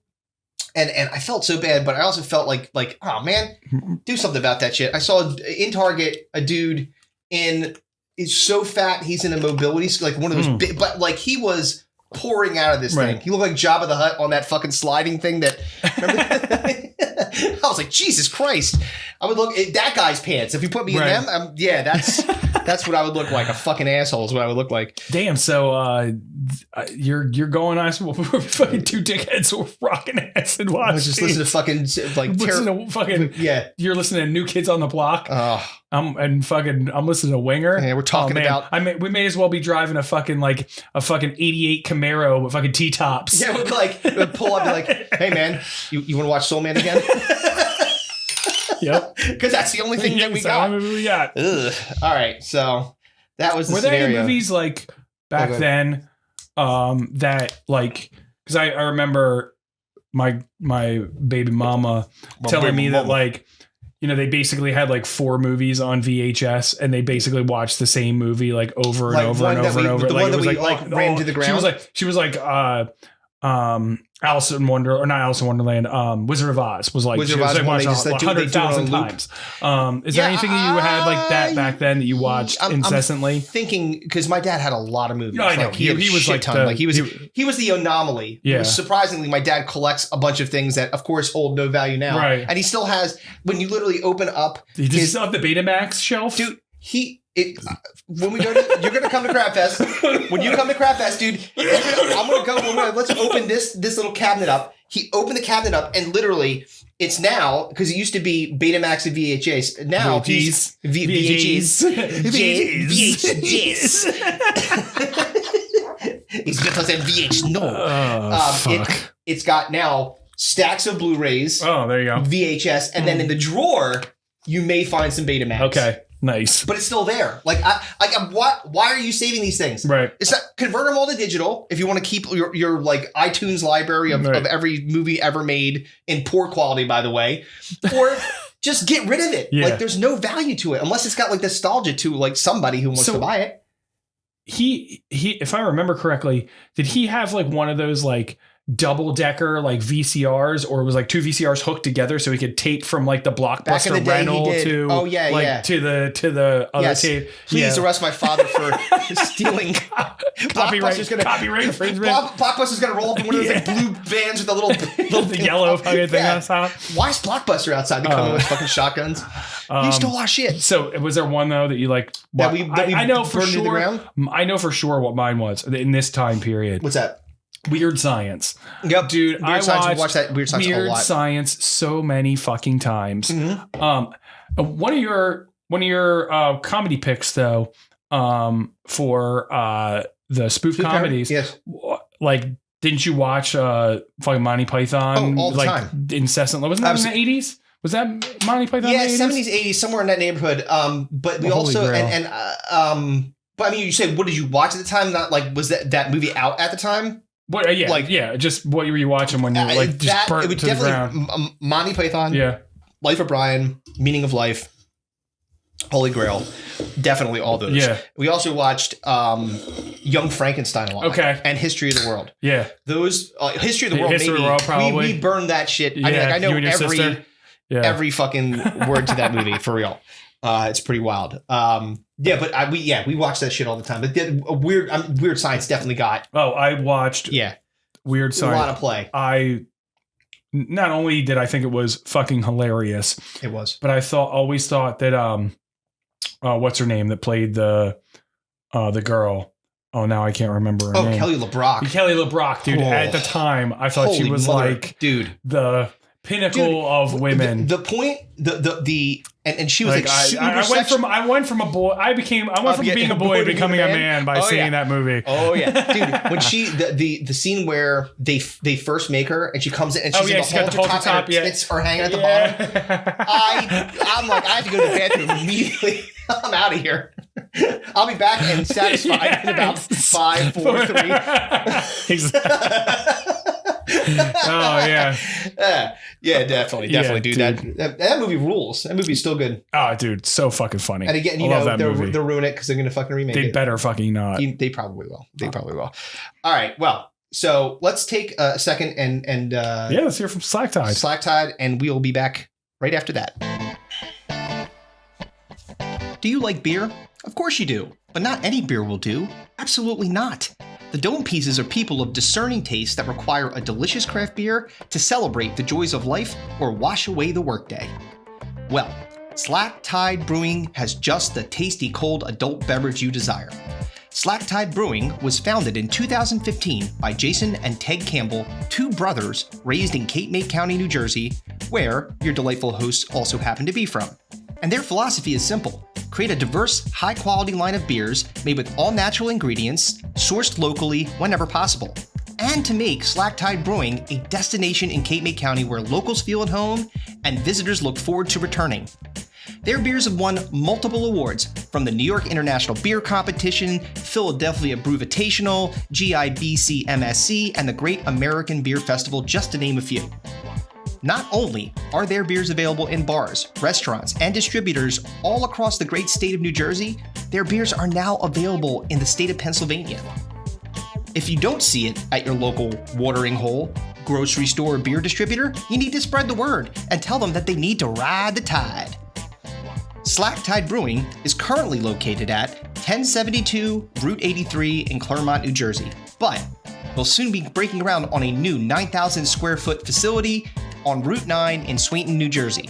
S3: and I felt so bad, but I also felt like oh man, do something about that shit. I saw in Target a dude is so fat he's in a mobility like one of those big, but like he was pouring out of this thing. He looked like Jabba the Hutt on that fucking sliding thing that. I was like, Jesus Christ. I would look at that guy's pants. If you put me in them, that's what I would look like. A fucking asshole is what I would look like.
S4: Damn. So you're going on fucking two dickheads who are rocking acid wash.
S3: I was just listening to fucking
S4: You're listening to New Kids on the Block. I'm listening to Winger.
S3: Yeah, we're talking about.
S4: We may as well be driving a fucking 88 Camaro with fucking T-tops.
S3: Yeah, we'd pull up and be like, hey man, you want to watch Soul Man again?
S4: Yep.
S3: Because that's the only thing that we got. Ugh. All right, so that was the scenario.
S4: Were there any movies like back then that like because I remember my baby mama telling me that like. You know, they basically had like 4 movies on VHS, and they basically watched the same movie like over and over and over and over.
S3: The one that we ran to the ground.
S4: She was like Alice in Wonderland, or not Alice in Wonderland. Wizard of Oz was like
S3: Wizard of Oz
S4: watched 100,000 times. Is there anything that you had like that back then that you watched incessantly?
S3: I'm thinking because my dad had a lot of movies.
S4: No, I know
S3: he was like ton. He was the anomaly.
S4: Yeah.
S3: Surprisingly, my dad collects a bunch of things that, of course, hold no value now.
S4: Right.
S3: And he still has. When you literally open up,
S4: he still have the Betamax shelf,
S3: dude. When we go you're gonna come to Crab Fest. When you come to Crab Fest, dude, let's open this little cabinet up. He opened the cabinet up, and literally, it's now because it used to be Betamax and VHS. Now
S4: VHS.
S3: He's because of VH. No, it's got now stacks of Blu-rays.
S4: Oh, there you go.
S3: VHS, and then in the drawer, you may find some Betamax.
S4: Okay. Nice,
S3: but it's still there. Why are you saving these things?
S4: Right.
S3: It's not convert them all to digital if you want to keep your like iTunes library of every movie ever made in poor quality, by the way, or just get rid of it.
S4: Yeah.
S3: Like there's no value to it unless it's got like nostalgia to like somebody who wants to buy it.
S4: He, if I remember correctly, did he have like one of those like double-decker like VCRs, or it was like 2 VCRs hooked together so he could tape from like the Blockbuster rental to to the other tape.
S3: Please arrest my father for stealing
S4: copyright infringement.
S3: Blockbuster's gonna roll up in one of those like blue vans with the little
S4: yellow fucking thing on top.
S3: Why is Blockbuster outside to come in with fucking shotguns? You stole our shit.
S4: So was there one though that you like?
S3: I know for sure.
S4: I know for sure what mine was in this time period.
S3: What's that?
S4: Weird Science.
S3: Yep,
S4: dude.
S3: Weird Science. Watch that Weird Science a lot.
S4: Weird Science so many fucking times. One of your comedy picks though, for the spoof comedies.
S3: Yes.
S4: Like, didn't you watch fucking Monty Python?
S3: All the
S4: like,
S3: time.
S4: Incessantly. Wasn't that in the 80s? Was that Monty Python?
S3: Yeah,
S4: in the
S3: 70s, 80s, somewhere in that neighborhood. But we also but I mean, you said, what did you watch at the time? Not like, was that movie out at the time?
S4: What? Just what were you watching when you were like just burnt to the ground?
S3: Monty Python.
S4: Yeah.
S3: Life of Brian, Meaning of Life, Holy Grail. Definitely all those.
S4: Yeah.
S3: We also watched Young Frankenstein a lot.
S4: Okay.
S3: And History of the World.
S4: Yeah.
S3: Those History of the World.
S4: History
S3: maybe,
S4: of the World, probably.
S3: We burned that shit.
S4: Yeah,
S3: I know
S4: you and your sister.
S3: every fucking word to that movie for real. It's pretty wild. But we watch that shit all the time. But Weird Science definitely got.
S4: Oh, I watched.
S3: Yeah.
S4: Weird Science.
S3: A lot of play.
S4: I not only did I think it was fucking hilarious.
S3: It was.
S4: But I always thought that what's her name that played the girl? Oh, now I can't remember her name.
S3: Kelly LeBrock.
S4: Kelly LeBrock, dude. At the time, I thought she was like,
S3: dude,
S4: the pinnacle of women.
S3: The point, and she was like
S4: I went from being a boy to becoming a man by seeing that movie.
S3: Oh yeah, dude. When the scene where they first make her and she comes in and she's in the halter top and her tits are hanging at the bottom. I'm like, I have to go to the bathroom immediately. I'm out of here. I'll be back and satisfied in about 5, 4, 3.
S4: Oh yeah.
S3: Yeah, definitely, dude. That movie rules. That movie's still good.
S4: Oh, dude, so fucking funny.
S3: And again, they'll ruin it because they're gonna fucking remake it.
S4: They better fucking not.
S3: They probably will. All right, well, so let's take a second and
S4: let's hear from Slacktide.
S3: And we'll be back right after that. Do you like beer? Of course you do, but not any beer will do. Absolutely not. The Dome Pieces are people of discerning taste that require a delicious craft beer to celebrate the joys of life or wash away the workday. Well, Slack Tide Brewing has just the tasty cold adult beverage you desire. Slack Tide Brewing was founded in 2015 by Jason and Ted Campbell, two brothers raised in Cape May County, New Jersey, where your delightful hosts also happen to be from. And their philosophy is simple. Create a diverse, high-quality line of beers made with all-natural ingredients, sourced locally whenever possible. And to make Slack Tide Brewing a destination in Cape May County where locals feel at home and visitors look forward to returning. Their beers have won multiple awards from the New York International Beer Competition, Philadelphia Brewvitational, GIBC MSC, and the Great American Beer Festival, just to name a few. Not only are their beers available in bars, restaurants, and distributors all across the great state of New Jersey, their beers are now available in the state of Pennsylvania. If you don't see it at your local watering hole, grocery store, or beer distributor, you need to spread the word and tell them that they need to ride the tide. Slack Tide Brewing is currently located at 1072 Route 83 in Claremont, New Jersey, but will soon be breaking ground on a new 9,000 square foot facility on Route 9 in Swainton, New Jersey.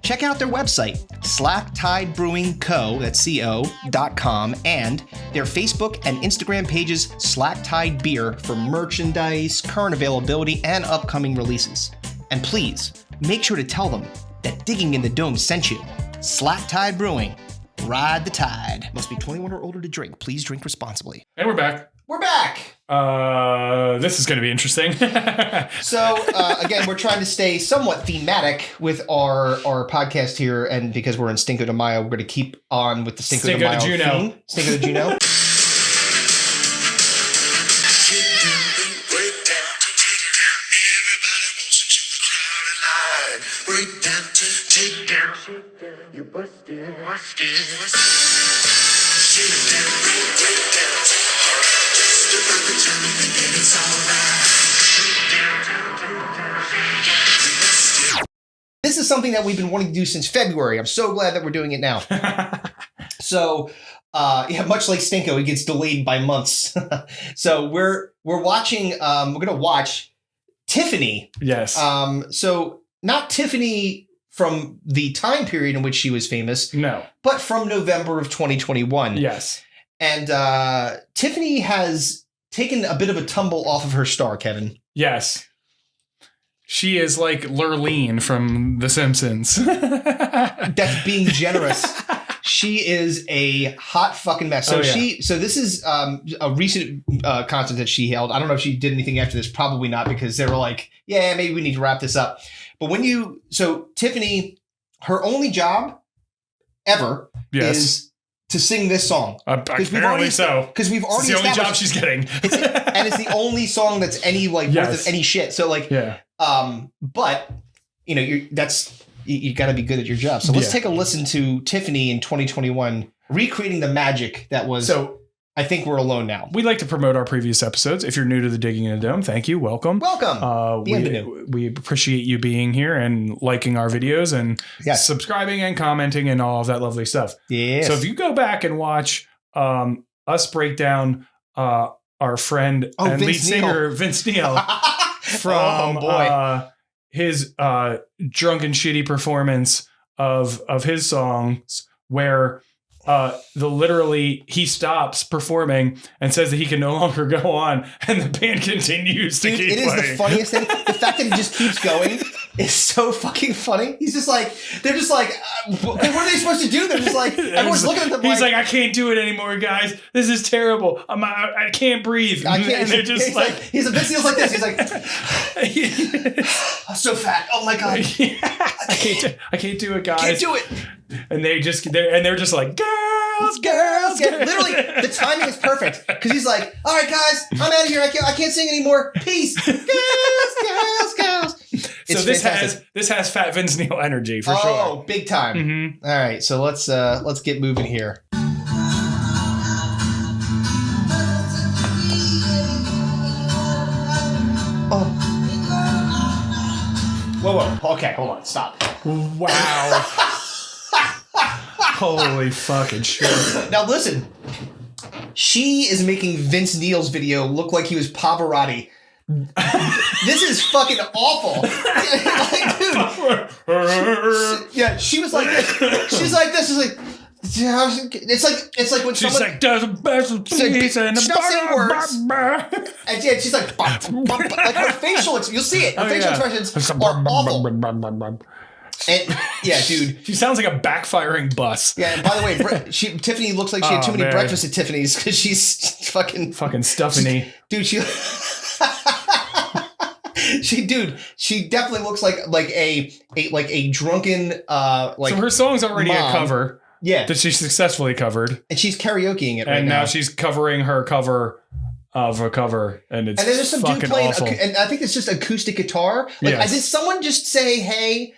S3: Check out their website, slacktidebrewingco.com, and their Facebook and Instagram pages, Slack Tide Beer, for merchandise, current availability, and upcoming releases. And please, make sure to tell them that Digging in the Dome sent you. Slack Tide Brewing. Ride the tide. Must be 21 or older to drink. Please drink responsibly.
S4: And we're back.
S3: We're back.
S4: This is going to be interesting.
S3: So, again, we're trying to stay somewhat thematic with our podcast here. And because we're in Stinko de Mayo, we're going to keep on with the Stinko de Mayo theme. Stinko de Juno.
S2: You busted.
S3: This is something that we've been wanting to do since February. I'm so glad that we're doing it now. So, much like Stinko, it gets delayed by months. So we're watching. We're gonna watch Tiffany.
S4: Yes.
S3: So not Tiffany from the time period in which she was famous.
S4: No.
S3: But from November of 2021.
S4: Yes.
S3: And Tiffany has taken a bit of a tumble off of her star, Kevin.
S4: Yes. She is like Lurleen from The Simpsons.
S3: That's being generous. She is a hot fucking mess. So so this is a recent concert that she held. I don't know if she did anything after this. Probably not, because they were like, yeah, maybe we need to wrap this up. But so Tiffany, her only job ever is to sing this song.
S4: Apparently so.
S3: Because we've already
S4: it's the only job she's getting.
S3: And it's the only song that's any worth of any shit. So but you got to be good at your job. So let's take a listen to Tiffany in 2021 recreating the magic that was. So I think we're alone now.
S4: We'd like to promote our previous episodes. If you're new to the Digging in a Dome, thank you. Welcome. We appreciate you being here and liking our videos and subscribing and commenting and all of that lovely stuff.
S3: Yes.
S4: So if you go back and watch us break down our friend and lead singer Vince Neil from his drunken shitty performance of his songs, where literally he stops performing and says that he can no longer go on, and the band continues to keep playing. It is the funniest thing. The fact that he just keeps going is so fucking funny. He's just like, they're just like, what are they supposed to do? They're just like, everyone's looking at them. He's like, I can't do it anymore, guys. This is terrible. I can't breathe. I can't. And they're just like, he's like this. He's like, I'm so fat. Oh my god. I can't do it, guys. Can't do it. And they're just like, girls. Literally, the timing is perfect, because he's like, all right, guys, I'm out of here. I can't sing anymore. Peace. Girls. So this has Fat Vince Neil energy for sure. Oh, big time. Mm-hmm. All right, so let's get moving here. Oh. Whoa. Okay, hold on. Stop. Wow. Holy fucking shit. Now listen. She is making Vince Neil's video look like he was Pavarotti. This is fucking awful. Like, dude. Yeah, she was like this. She's like this. She's like, it's like when she's someone, like, does the best piece and
S3: she's not saying words. And yeah, she's like, like her facial, you'll see it. Her facial expressions are awful. And yeah, dude,
S4: she sounds like a backfiring bus.
S3: Yeah, and by the way, Tiffany looks like she had too many breakfasts at Tiffany's, because she's fucking stuffiny. Dude, she definitely looks like a drunken
S4: So her song's already
S3: mom.
S4: A cover.
S3: Yeah,
S4: that she successfully covered,
S3: and she's karaokeing it right now.
S4: And now she's covering her cover of a cover, and it's fucking awful. And there's some dude playing,
S3: and I think it's just acoustic guitar. Like, did someone just say, "Hey"?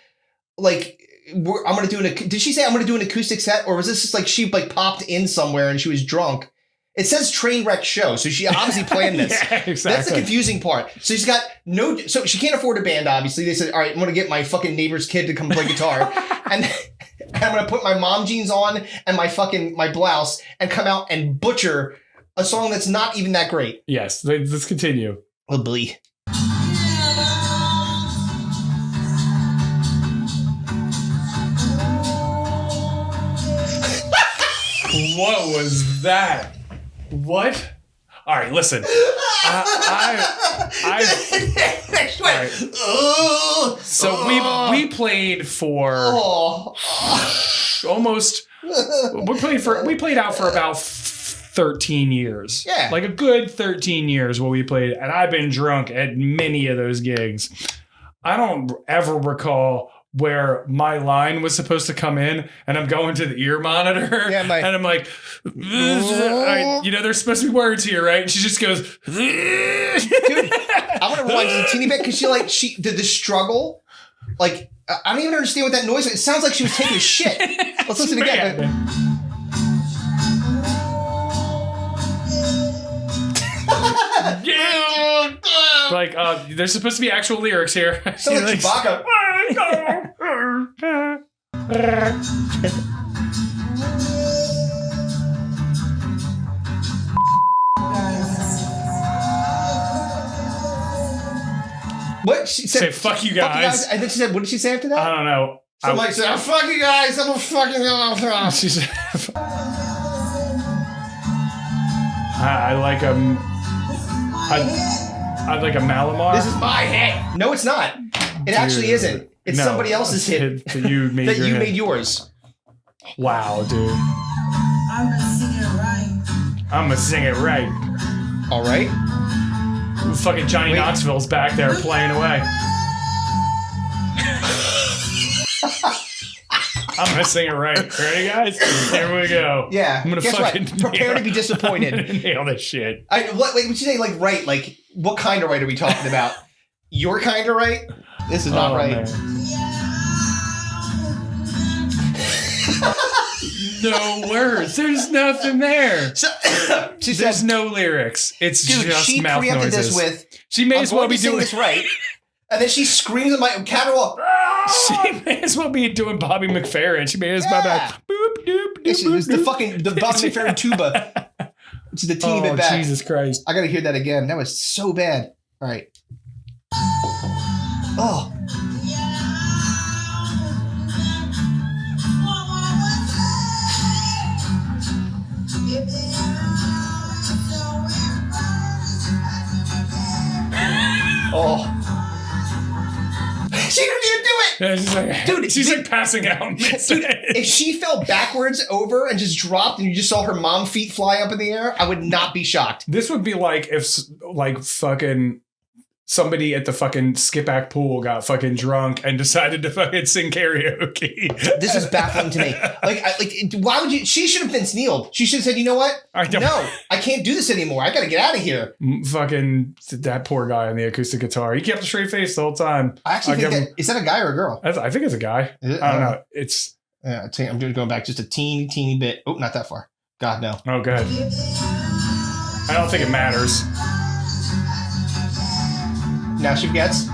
S3: Like, I'm going to do did she say I'm going to do an acoustic set? Or was this just like she popped in somewhere and she was drunk? It says train wreck show. So she obviously planned this. Yeah, exactly. That's the confusing part. So she's got so she can't afford a band, obviously. They said, all right, I'm going to get my fucking neighbor's kid to come play guitar. and I'm going to put my mom jeans on and my blouse and come out and butcher a song that's not even that great.
S4: Yes. Let's continue.
S3: Oh, boy.
S4: What was that? What? All right, listen. So we played for almost. We played out for about 13 years.
S3: Yeah,
S4: like a good 13 years where we played, and I've been drunk at many of those gigs. I don't ever recall where my line was supposed to come in, and I'm going to the ear monitor, and I'm like, there's supposed to be words here, right? And she just goes, dude,
S3: I want to rewind just a teeny bit, because she did the struggle. Like, I don't even understand what that noise was. It sounds like she was taking a shit. Let's listen again.
S4: Yeah. Like, there's supposed to be actual lyrics here.
S3: So like Chewbacca. What she said?
S4: Say fuck you guys.
S3: And then she said, what did she say after that?
S4: I don't know.
S3: So I said, fuck you guys. I'm a fucking.
S4: She said, I like I'd like a Malamar.
S3: This is my hit. No, it's not. It actually isn't. It's somebody else's hit
S4: that you made.
S3: That you made yours.
S4: Wow, dude.
S5: I'm gonna sing it right.
S4: I'm gonna sing it right.
S3: All right.
S4: Fucking Johnny Knoxville's back there playing away. I'm gonna sing it right. Ready, guys? Here we go.
S3: Yeah.
S4: I'm gonna
S3: Guess
S4: fucking
S3: what? Prepare to be disappointed.
S4: Nail this shit.
S3: Wait, would you say like right? Like what kind of right are we talking about? Your kind of right? This is not right.
S4: Man. No words. There's nothing there.
S3: So,
S4: there's no lyrics. It's just
S3: she
S4: mouth
S3: preempted
S4: noises.
S3: this with.
S4: She may as well be doing
S3: this right, and then she screams at my caterwaul.
S4: She may as well be doing Bobby McFerrin. She may as well be like, boop, doop, doop,
S3: It's the fucking Bobby McFerrin tuba. It's the teeny bit back.
S4: Jesus Christ!
S3: I gotta hear that again. That was so bad. All right. Oh. Oh. She didn't even do it!
S4: Yeah, she's like, dude, she's like passing out.
S3: Dude, if she fell backwards over and just dropped and you just saw her mom feet fly up in the air, I would not be shocked.
S4: This would be like if like fucking somebody at the fucking skip back pool got fucking drunk and decided to fucking sing karaoke.
S3: This is baffling to me. Why would you? She should have been kneeled. She should have said, "You know what? No, I can't do this anymore. I got to get out of here."
S4: Fucking that poor guy on the acoustic guitar. He kept a straight face the whole time.
S3: I actually think is that a guy or a girl?
S4: I think it's a guy. I don't know. It's.
S3: Yeah, I'm going back just a teeny bit. Oh, not that far. God no.
S4: Oh, good. I don't think it matters.
S3: Now she gets.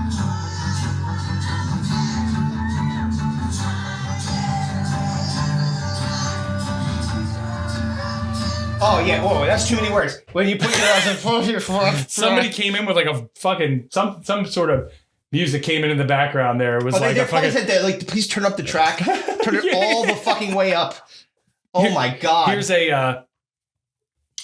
S3: Oh yeah, whoa, that's too many words. When you put your
S4: somebody came in with like a fucking some sort of music came in the background there. It was like a fucking
S3: said that, like, please turn up the track. Turn it all the fucking way up. Oh my god.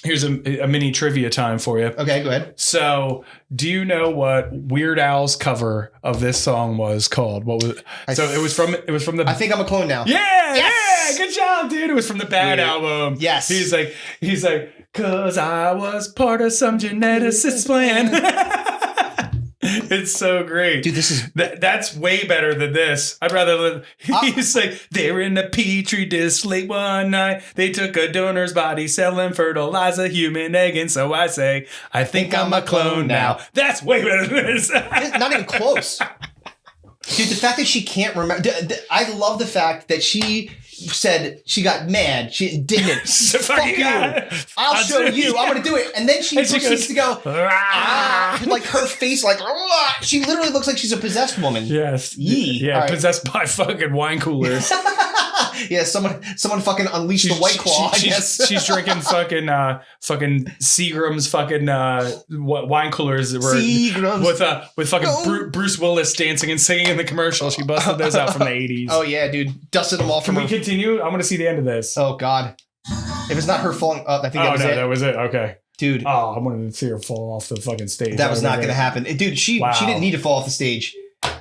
S4: Here's a mini trivia time for you.
S3: Okay, go ahead.
S4: So, do you know what Weird Al's cover of this song was called? What was it? It was from the
S3: I Think I'm a Clone Now.
S4: Yeah, yes! Yeah, good job, dude. It was from the Bad album.
S3: Yes.
S4: He's like, cause I was part of some geneticist plan. It's so great.
S3: Dude, this is...
S4: That's way better than this. I'd rather... He's like, they're in a petri dish late one night. They took a donor's body, cell and fertilize a human egg. And so I say, I think I'm a clone now. That's way better than this.
S3: Not even close. Dude, the fact that she can't remember... I love the fact that she said she got mad. She didn't. Fuck you. I'll show you. I'm going to do it. And then she proceeds to go, like her face, like, she literally looks like she's a possessed woman.
S4: Yes.
S3: Yee.
S4: Yeah, right. Possessed by fucking wine coolers.
S3: Yeah, someone fucking unleashed the White Claw, I guess.
S4: She's drinking fucking Seagram's fucking wine coolers that were with fucking Bruce Willis dancing and singing in the commercial. She busted those out from the 80s.
S3: Oh yeah, dude. Dusted them all from
S4: Can we continue? I want to see the end of this.
S3: Oh god. If it's not her falling up, I think that was it.
S4: That was it. Okay.
S3: Dude.
S4: Oh, I wanted to see her fall off the fucking stage.
S3: That was not going to happen. Dude, she didn't need to fall off the stage.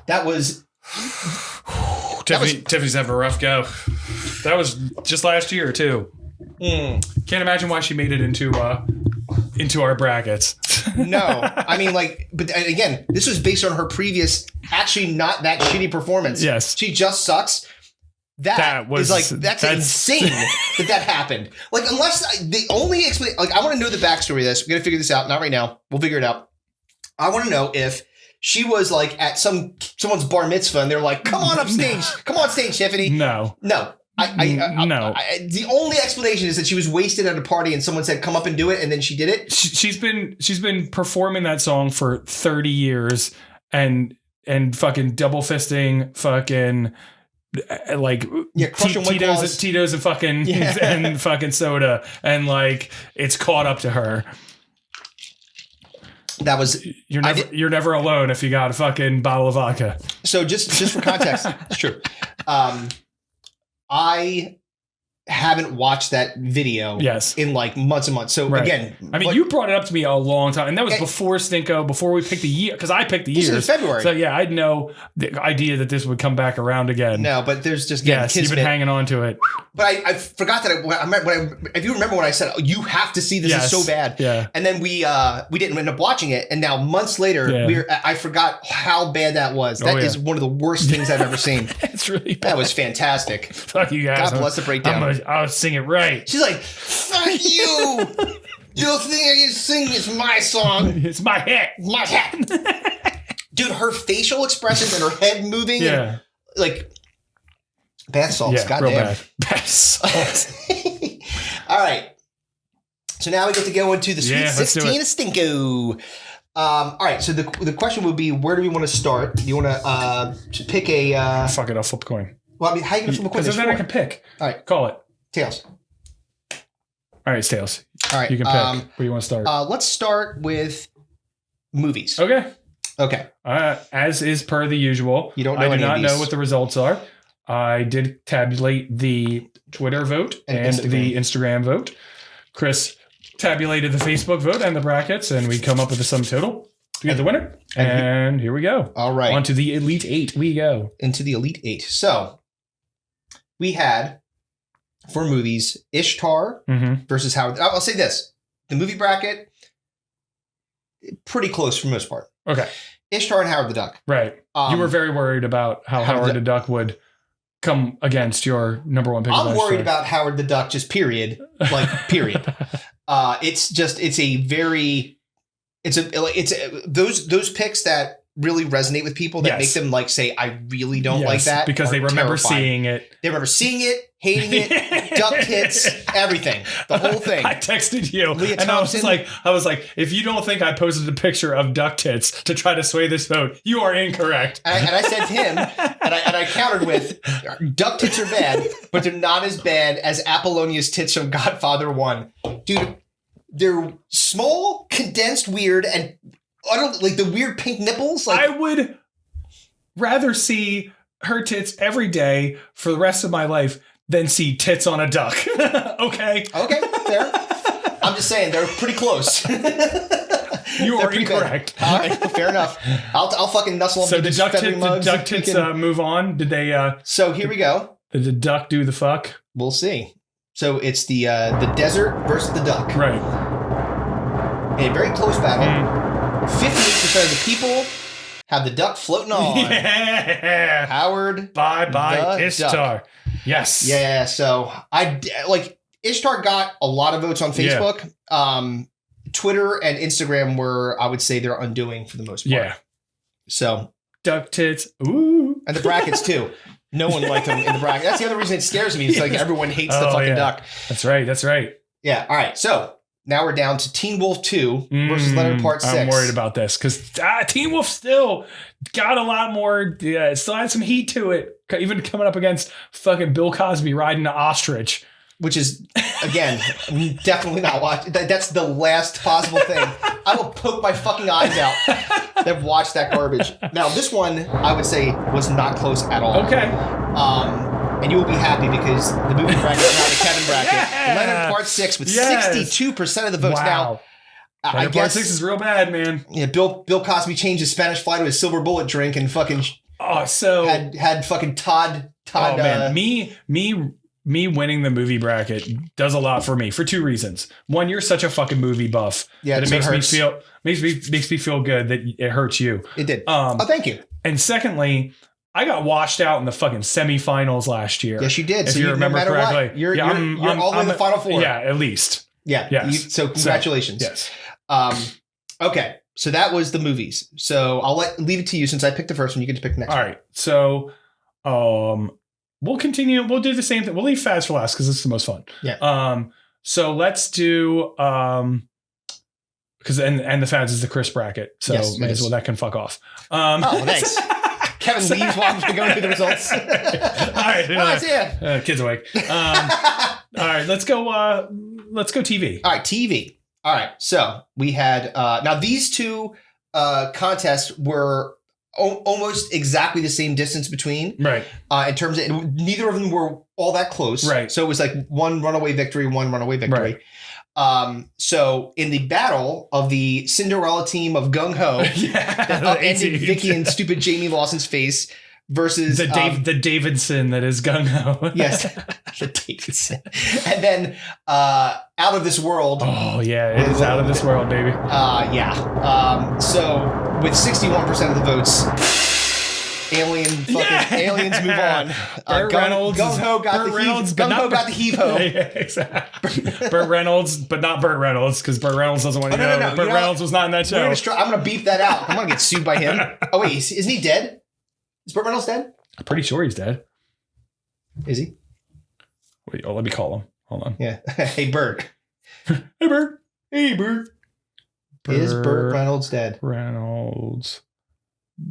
S3: That was...
S4: Tiffany's having a rough go. That was just last year, too. Can't imagine why she made it into our brackets.
S3: No. I mean, but again, this was based on her previous, actually not that shitty performance.
S4: Yes.
S3: She just sucks. That's insane that happened. Like, unless the only explanation, I want to know the backstory of this. We got to figure this out. Not right now. We'll figure it out. I want to know if she was like at someone's bar mitzvah and they're like, come on up stage. Come on stage, Tiffany.
S4: No.
S3: No. The only explanation is that she was wasted at a party and someone said, come up and do it. And then she did it.
S4: She's been performing that song for 30 years and fucking double fisting fucking like Tito's and fucking and fucking soda. And like, it's caught up to her.
S3: That was
S4: you're never alone if you got a fucking bottle of vodka.
S3: So just for context, it's true. I haven't watched that video in like months and months. So again,
S4: I mean, you brought it up to me a long time, and that was before Stinko, before we picked the year, because I picked the year.
S3: This is February.
S4: So yeah, I had no idea that this would come back around again.
S3: No, but there's just
S4: you've been hanging on to it.
S3: But I forgot that if you remember when I said, you have to see this, is so bad.
S4: Yeah.
S3: And then we didn't end up watching it, and now months later, I forgot how bad that was. That is one of the worst things I've ever seen.
S4: It's really bad.
S3: That was fantastic.
S4: Fuck you guys.
S3: God bless the breakdown.
S4: I'll sing it right.
S3: She's like, fuck you. You think I can sing? It's my song.
S4: It's my hat.
S3: My hat. Dude, her facial expressions and her head moving.
S4: Yeah.
S3: Like, bath salts.
S4: Yeah,
S3: Goddamn.
S4: Bath salts.
S3: All right. So now we get to go into the Sweet 16 of Stinko. All right. So the question would be, where do we want to start? Do you want to pick a...
S4: Fuck it. I'll flip a coin.
S3: Well, I mean, how are you going to flip a coin?
S4: Because then I can pick.
S3: All right.
S4: Call it.
S3: Tails.
S4: All right, it's tails.
S3: All right.
S4: You can pick. Where do you want to start?
S3: Let's start with movies.
S4: Okay.
S3: As
S4: is per the usual.
S3: You don't know
S4: I do not know what the results are. I did tabulate the Twitter vote and the Instagram vote. Chris tabulated the Facebook vote and the brackets, and we come up with a sum total to get the winner. And here we go.
S3: All right.
S4: On to the Elite Eight we go.
S3: Into the Elite Eight. So we had, for movies, Ishtar versus Howard. I'll say this. The movie bracket, pretty close for the most part.
S4: Okay.
S3: Ishtar and Howard the Duck.
S4: Right. You were very worried about how Howard the Duck would come against your number one pick.
S3: I'm worried about Howard the Duck, just period. Like, period. It's those picks that really resonate with people that make them like say, I really don't like that.
S4: Because they remember seeing it.
S3: They remember seeing it, hating it, duck tits, everything. The whole thing.
S4: I texted you.
S3: Leah
S4: and
S3: Thompson.
S4: I was like, if you don't think I posted a picture of duck tits to try to sway this vote, you are incorrect.
S3: And I said to him, and I countered with, duck tits are bad, but they're not as bad as Apollonia's tits from Godfather 1. Dude, they're small, condensed, weird, and I don't like the weird pink nipples. Like,
S4: I would rather see her tits every day for the rest of my life than see tits on a duck. Okay,
S3: fair. I'm just saying they're pretty close.
S4: You are incorrect.
S3: All right, fair enough. I'll fucking nuzzle them.
S4: So the duck tits move on. Did they?
S3: So here we go.
S4: Did the duck do the fuck?
S3: We'll see. So it's the desert versus the duck.
S4: Right.
S3: A very close battle. 58% of the people have the duck floating on.
S4: Yeah.
S3: Howard.
S4: Bye Ishtar.
S3: Duck.
S4: Yes.
S3: Yeah. So Ishtar got a lot of votes on Facebook. Yeah. Twitter and Instagram were, I would say, their undoing for the most part.
S4: Yeah.
S3: So
S4: duck tits. Ooh.
S3: And the brackets too. No one liked them in the bracket. That's the other reason it scares me. It's like everyone hates the fucking duck.
S4: That's right.
S3: Yeah. All right. So now we're down to Teen Wolf 2 versus Leonard Part 6.
S4: I'm worried about this because Teen Wolf still got a lot more. Yeah, it still had some heat to it. Even coming up against fucking Bill Cosby riding an ostrich.
S3: Which is, again, definitely not watching. That's the last possible thing. I will poke my fucking eyes out that watch that garbage. Now, this one, I would say, was not close at all.
S4: Okay.
S3: And you will be happy because the movie bracket is now the Kevin bracket. Yeah! Leonard Part 6 with 62% of the votes.
S4: Wow.
S3: Now,
S4: I guess Part 6 is real bad, man.
S3: Yeah, Bill Cosby changed his Spanish fly to a silver bullet drink and fucking had fucking Todd.
S4: Oh man, me winning the movie bracket does a lot for me for two reasons. One, you're such a fucking movie buff that it makes me feel good that it hurts you.
S3: It did. Thank you.
S4: And secondly, I got washed out in the fucking semifinals last year.
S3: Yes, you did.
S4: If you remember correctly.
S3: What, you're all the way in the final four.
S4: Yeah, at least.
S3: Yeah. Yes. So congratulations.
S4: Yes.
S3: Okay. So that was the movies. So I'll leave it to you since I picked the first one. You get to pick the next one.
S4: All right. So we'll continue. We'll do the same thing. We'll leave Fads for last because it's the most fun.
S3: Yeah.
S4: So let's do because and the Fads is the Chris bracket. So may as well that can fuck off.
S3: Thanks. Kevin leaves while I'm going through the results.
S4: All right. Kids awake. All right. Let's go TV.
S3: All right. TV. All right. So we had now these two contests were almost exactly the same distance between.
S4: Right.
S3: In terms of neither of them were all that close.
S4: Right.
S3: So it was like one runaway victory. Right. So in the battle of the Cinderella team of Gung Ho, that upended Vicky and stupid Jamie Lawson's face versus
S4: the Davidson that is Gung Ho.
S3: Yes, the Davidson, and then Out of This World.
S4: Oh yeah, it is Out of This World, baby.
S3: So with 61% of the votes. Aliens move on.
S4: Burt Reynolds.
S3: Gung Ho got the heave-ho.
S4: Yeah, exactly. Burt Reynolds, but not Burt Reynolds, because Burt Reynolds doesn't want to know. No. Burt Reynolds was not in that show.
S3: I'm going to beep that out. I'm going to get sued by him. Oh, wait. Isn't he dead? Is Burt Reynolds dead?
S4: I'm pretty sure he's dead.
S3: Is he?
S4: Wait, let me call him. Hold on.
S3: Yeah. Hey, Burt.
S4: Hey, Burt.
S3: Is Burt Reynolds dead?
S4: Reynolds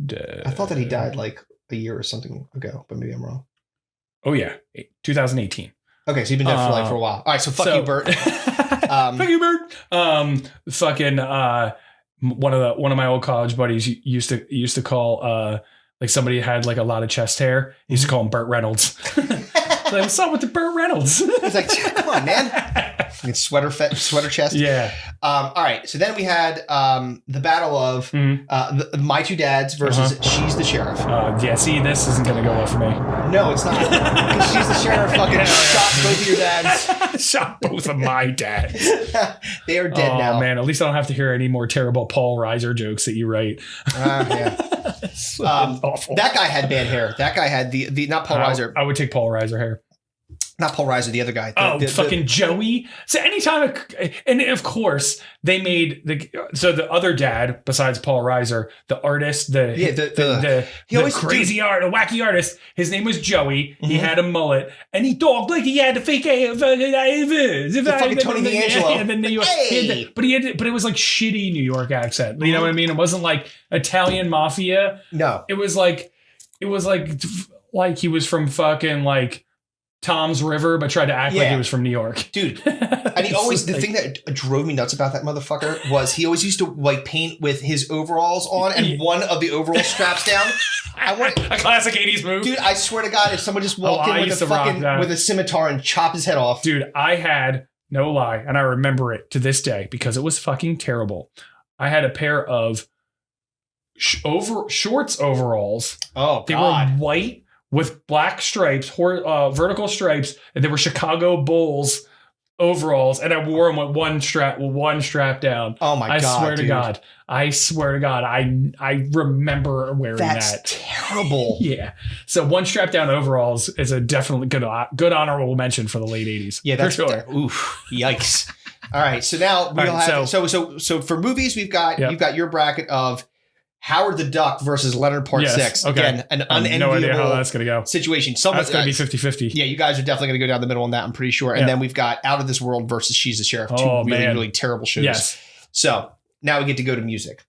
S4: dead.
S3: I thought that he died like a year or something ago, but maybe I'm wrong.
S4: Oh yeah, 2018.
S3: Okay, so you've been dead for a while. All right, so fuck you, Burt.
S4: Fuck you, Burt. Fucking one of my old college buddies used to call like somebody had like a lot of chest hair. He used to call him Burt Reynolds. Like, what's up with the Burt Reynolds?
S3: He's like, come on, man. Sweater chest.
S4: Yeah.
S3: All right. So then we had the battle of My Two Dads versus She's the Sheriff.
S4: Yeah. See, this isn't gonna go well for me.
S3: No, it's not. Because She's the Sheriff fucking shot both of your dads.
S4: Shot both of my dads.
S3: They are dead now.
S4: Oh man, at least I don't have to hear any more terrible Paul Reiser jokes that you write.
S3: Yeah.
S4: Awful.
S3: That guy had bad hair. That guy had the not Paul Reiser.
S4: I would take Paul Reiser hair.
S3: Not Paul Reiser, the other guy.
S4: Fucking Joey. So anytime, and of course they made the other dad besides Paul Reiser, the artist, the crazy art, the wacky artist. His name was Joey. He had a mullet, and he talked like he had the fake
S3: the fucking Tony D'Angelo.
S4: And then but it was like shitty New York accent. You know what I mean? It wasn't like Italian mafia.
S3: No,
S4: it was like he was from fucking like Tom's River, but tried to act like he was from New York.
S3: Dude. And he always, the thing that drove me nuts about that motherfucker was he always used to like paint with his overalls on and one of the overall straps down.
S4: A classic 80s move.
S3: Dude, I swear to God, if someone just walked in with a scimitar and chopped his head off.
S4: Dude, I had, no lie, and I remember it to this day because it was fucking terrible. I had a pair of shorts overalls.
S3: Oh, God.
S4: They were white with black stripes, vertical stripes, and they were Chicago Bulls overalls, and I wore them with one strap down.
S3: Oh my God!
S4: I swear to God, I remember wearing that.
S3: That's terrible.
S4: Yeah. So one strap down overalls is a definitely good honorable mention for the late 80s.
S3: Yeah, that's
S4: for sure.
S3: Oof! Yikes! All right, so now we'll have so for movies we've got you've got your bracket of Howard the Duck versus Leonard Part 6.
S4: Okay.
S3: Again, an unenviable
S4: no idea how that's going to go.
S3: situation.
S4: That's going to be 50-50.
S3: Yeah, you guys are definitely going to go down the middle on that, I'm pretty sure. And then we've got Out of This World versus She's the Sheriff. Two really terrible shows.
S4: Yes.
S3: So now we get to go to music.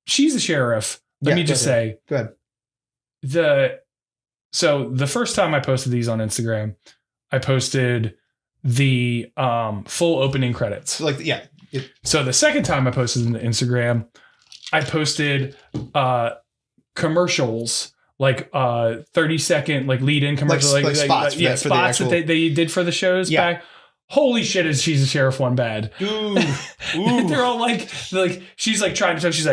S4: She's the Sheriff. Let me just say.
S3: Go ahead.
S4: So the first time I posted these on Instagram, I posted the full opening credits. So the second time I posted on Instagram, I posted commercials, like 30-second like lead-in commercials,
S3: like spots
S4: that they did for the shows back. Holy shit, is She's the Sheriff one bad?
S3: Ooh.
S4: They're all like she's like trying to talk. She's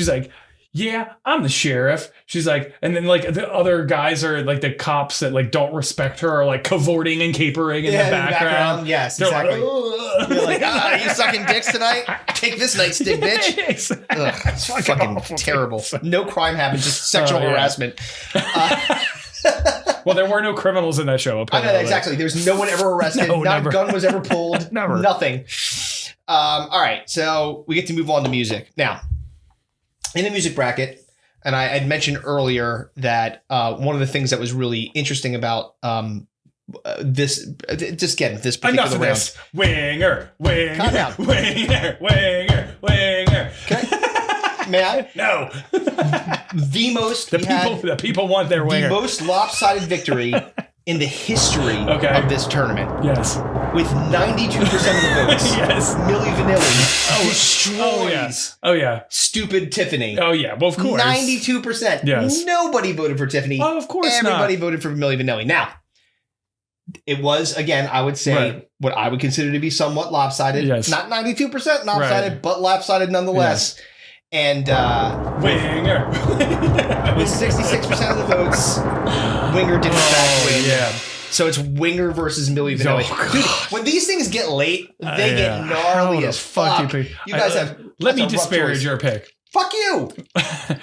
S4: like, yeah, I'm the sheriff. She's like, and then like the other guys are like the cops that like don't respect her are like cavorting and capering in the background.
S3: Yes,
S4: they're
S3: exactly.
S4: Like,
S3: you're like, are you sucking dicks tonight? Take this nightstick, bitch.
S4: Exactly.
S3: Ugh, it's fucking terrible. No crime happens, just sexual harassment.
S4: Well, there were no criminals in that show.
S3: I know, exactly. There's no one ever arrested. Not a gun was ever pulled.
S4: Never.
S3: Nothing. All right, so we get to move on to music now. In the music bracket, and I had mentioned earlier that one of the things that was really interesting about this particular
S4: enough of
S3: round.
S4: This. Winger.
S3: Calm down.
S4: Winger.
S3: May I?
S4: No.
S3: The
S4: people want their winger.
S3: The most lopsided victory in the history of this tournament.
S4: Yes.
S3: with 92% of the votes.
S4: Yes.
S3: Milli Vanilli destroys
S4: Oh yeah.
S3: stupid Tiffany.
S4: Oh yeah. Well, of course.
S3: 92%.
S4: Yes.
S3: Nobody voted for Tiffany.
S4: Oh, of course
S3: Everybody
S4: not.
S3: voted for Milli Vanilli. Now, it was, again, I would say, what I would consider to be somewhat lopsided.
S4: Yes.
S3: Not 92% lopsided, but lopsided nonetheless.
S4: Yes.
S3: And
S4: Winger.
S3: with 66% of the votes, Winger did in fact win.
S4: Yeah.
S3: So it's Winger versus Milli Vanilli.
S4: Oh,
S3: Dude, when these things get late, they get gnarly as fuck. You guys have...
S4: Let me
S3: that's a rough
S4: disparage
S3: choice.
S4: your pick.
S3: Fuck you!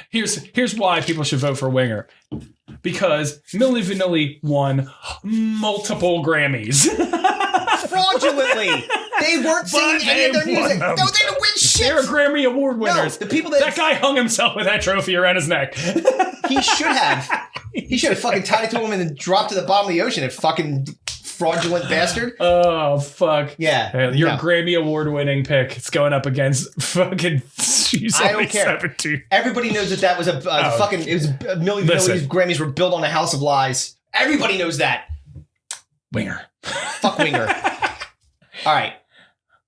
S4: Here's why people should vote for Winger. Because Milli Vanilli won multiple Grammys.
S3: Fraudulently. They weren't singing any of their
S4: they won
S3: music.
S4: them.
S3: No, they didn't win shit.
S4: They're Grammy Award winners.
S3: No, the people that
S4: guy hung himself with that trophy around his neck.
S3: he should have. He should have fucking tied it to him and then dropped to the bottom of the ocean. That fucking fraudulent bastard.
S4: Oh fuck.
S3: Yeah.
S4: Your Grammy Award winning pick. It's going up against fucking. She's
S3: I
S4: only
S3: don't care.
S4: 17.
S3: Everybody knows that was a fucking. It was Milli Vanilli's Grammys were built on a house of lies. Everybody knows that.
S4: Winger.
S3: Fuck Winger. All right.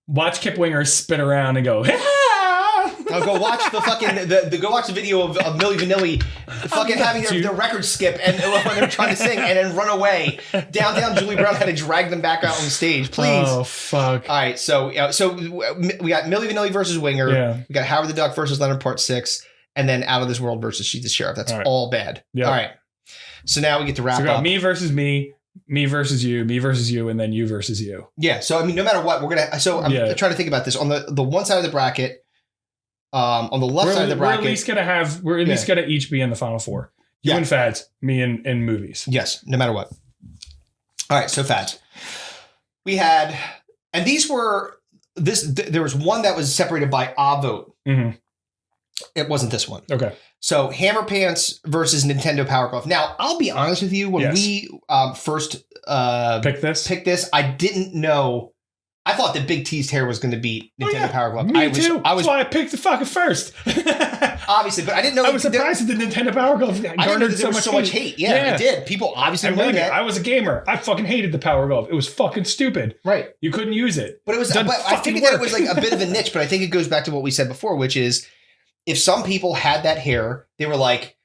S4: Watch Kip Winger spin around and go.
S3: Now go watch the fucking go watch the video of Milli Vanilli fucking having their record skip and when they're trying to sing and then run away. Downtown Julie Brown had to drag them back out on stage. Please.
S4: Oh fuck.
S3: All right, so we got Milli Vanilli versus Winger.
S4: Yeah.
S3: We got Howard the Duck versus Leonard Part 6, and then Out of This World versus She's the Sheriff. That's all bad.
S4: Yeah.
S3: All right. So now we get to wrap
S4: So we got
S3: up.
S4: me versus me versus you, and then you versus you.
S3: Yeah. So I mean, no matter what, we're gonna. So I'm trying to think about this on the one side of the bracket. On the left side of the bracket,
S4: we're at least gonna each be in the final four. You and Fads, me in movies.
S3: Yes, no matter what. All right, so Fads. We had, and these were there was one that was separated by a vote.
S4: Mm-hmm.
S3: It wasn't this one.
S4: Okay.
S3: So Hammer Pants versus Nintendo Power Glove. Now, I'll be honest with you. When we first
S4: picked this,
S3: I didn't know. I thought that Big T's hair was going to beat Nintendo Power Glove.
S4: Me too. That's why I picked the fucking first.
S3: Obviously, but I didn't know.
S4: I was surprised that the Nintendo Power Glove garnered
S3: so much hate. Yeah, it did. People obviously know that.
S4: I was a gamer. I fucking hated the Power Glove. It was fucking stupid.
S3: Right.
S4: You couldn't use it.
S3: But it was. But I figured that it was like a bit of a niche. But I think it goes back to what we said before, which is if some people had that hair, they were like,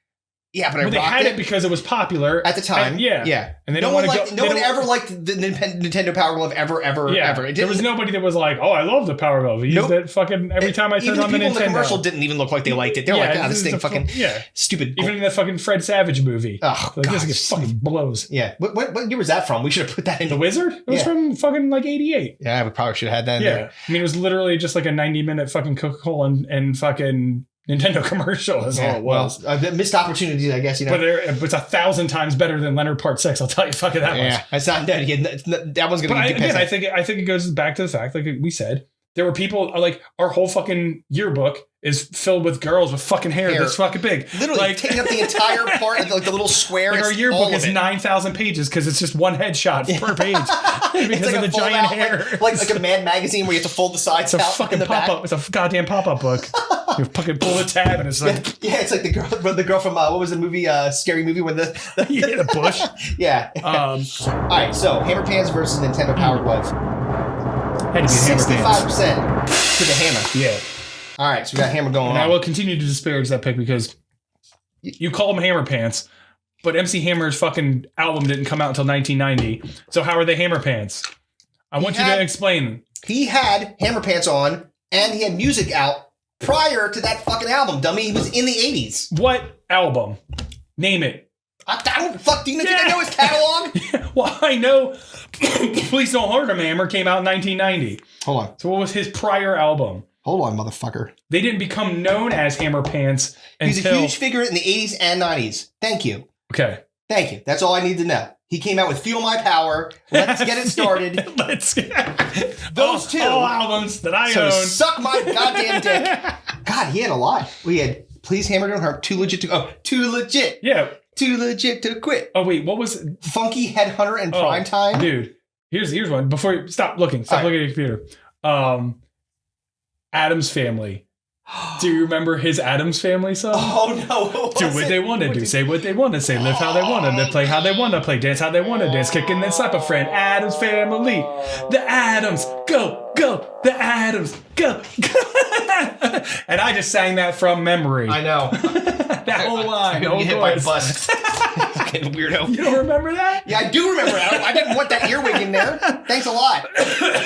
S3: yeah, but
S4: they had it because it was popular
S3: at the time.
S4: Yeah. And they
S3: no one ever liked the Nintendo Power Glove ever.
S4: There was nobody that was like, oh, I love the Power Glove. I used it fucking every time I turned on the Nintendo.
S3: Even the commercial didn't even look like they liked it. They're like, this thing fucking stupid.
S4: Even in the fucking Fred Savage movie.
S3: Oh,
S4: like, this fucking blows.
S3: Yeah. What year was that from? We should have put that in.
S4: The Wizard? It was from fucking like 88.
S3: Yeah, we probably should have had that in there.
S4: I mean, it was literally just like a 90-minute fucking Coca-Cola and fucking Nintendo commercial is all it was.
S3: Well, missed opportunities, I guess,
S4: But it's 1,000 times better than Leonard Part 6. I'll tell you fucking that much.
S3: Yeah, it's not dead. That one's going to be.
S4: Again, I think it goes back to the fact, like we said, there were people like our whole fucking yearbook is filled with girls with fucking hair that's fucking big.
S3: Literally
S4: like,
S3: taking up the entire part of like the little square.
S4: Like our yearbook is 9,000 pages because it's just one headshot per page because of the giant hair.
S3: Like a Mad magazine where you have to fold the sides out.
S4: It's a fucking pop-up. It's a goddamn pop-up book. You fucking pull the tab and it's like
S3: it's like the girl from what was the movie? Scary Movie when
S4: the bush.
S3: Yeah. All right. So Hammer Pants versus Nintendo Power Glove. 65% to the Hammer.
S4: Yeah.
S3: All right. So we got Hammer going on.
S4: I will continue to disparage that pick because you call them Hammer Pants, but MC Hammer's fucking album didn't come out until 1990. So how are they Hammer Pants? I want you to explain.
S3: He had Hammer Pants on and he had music out prior to that fucking album, dummy. He was in the 80s.
S4: What album? Name it.
S3: I don't fuck. Do you think I know his catalog?
S4: Well, I know. Please Don't Hurt Him, Hammer came out in 1990.
S3: Hold on.
S4: So what was his prior album?
S3: Hold on, motherfucker.
S4: They didn't become known as Hammer Pants until...
S3: He's a huge figure in the 80s and 90s. Thank you.
S4: Okay.
S3: Thank you. That's all I need to know. He came out with Feel My Power. Let's get it started. Those two.
S4: All albums that I own.
S3: Suck my goddamn dick. God, he had a lot. We had Please Hammer Don't Hurt, Too Legit to... Oh, Too Legit.
S4: Yeah.
S3: Too Legit to Quit.
S4: Oh, wait. What was...
S3: Funky Headhunter and Prime Time.
S4: Dude. Here's one. Before you... Stop looking. Stop looking at your computer. Addams Family. Do you remember his Addams Family song?
S3: Oh no!
S4: Do what they want to do, say what they want to say, live how they want to play how they want to play, dance how they want to dance, kick and then slap a friend. Addams Family, the Addams, go, go, the Addams, go, go. And I just sang that from memory.
S3: I know.
S4: That whole line.
S3: I'm gonna get hit by a bus. Fucking weirdo.
S4: You don't remember that?
S3: Yeah, I do remember that. I didn't want that earwig in there. Thanks a lot.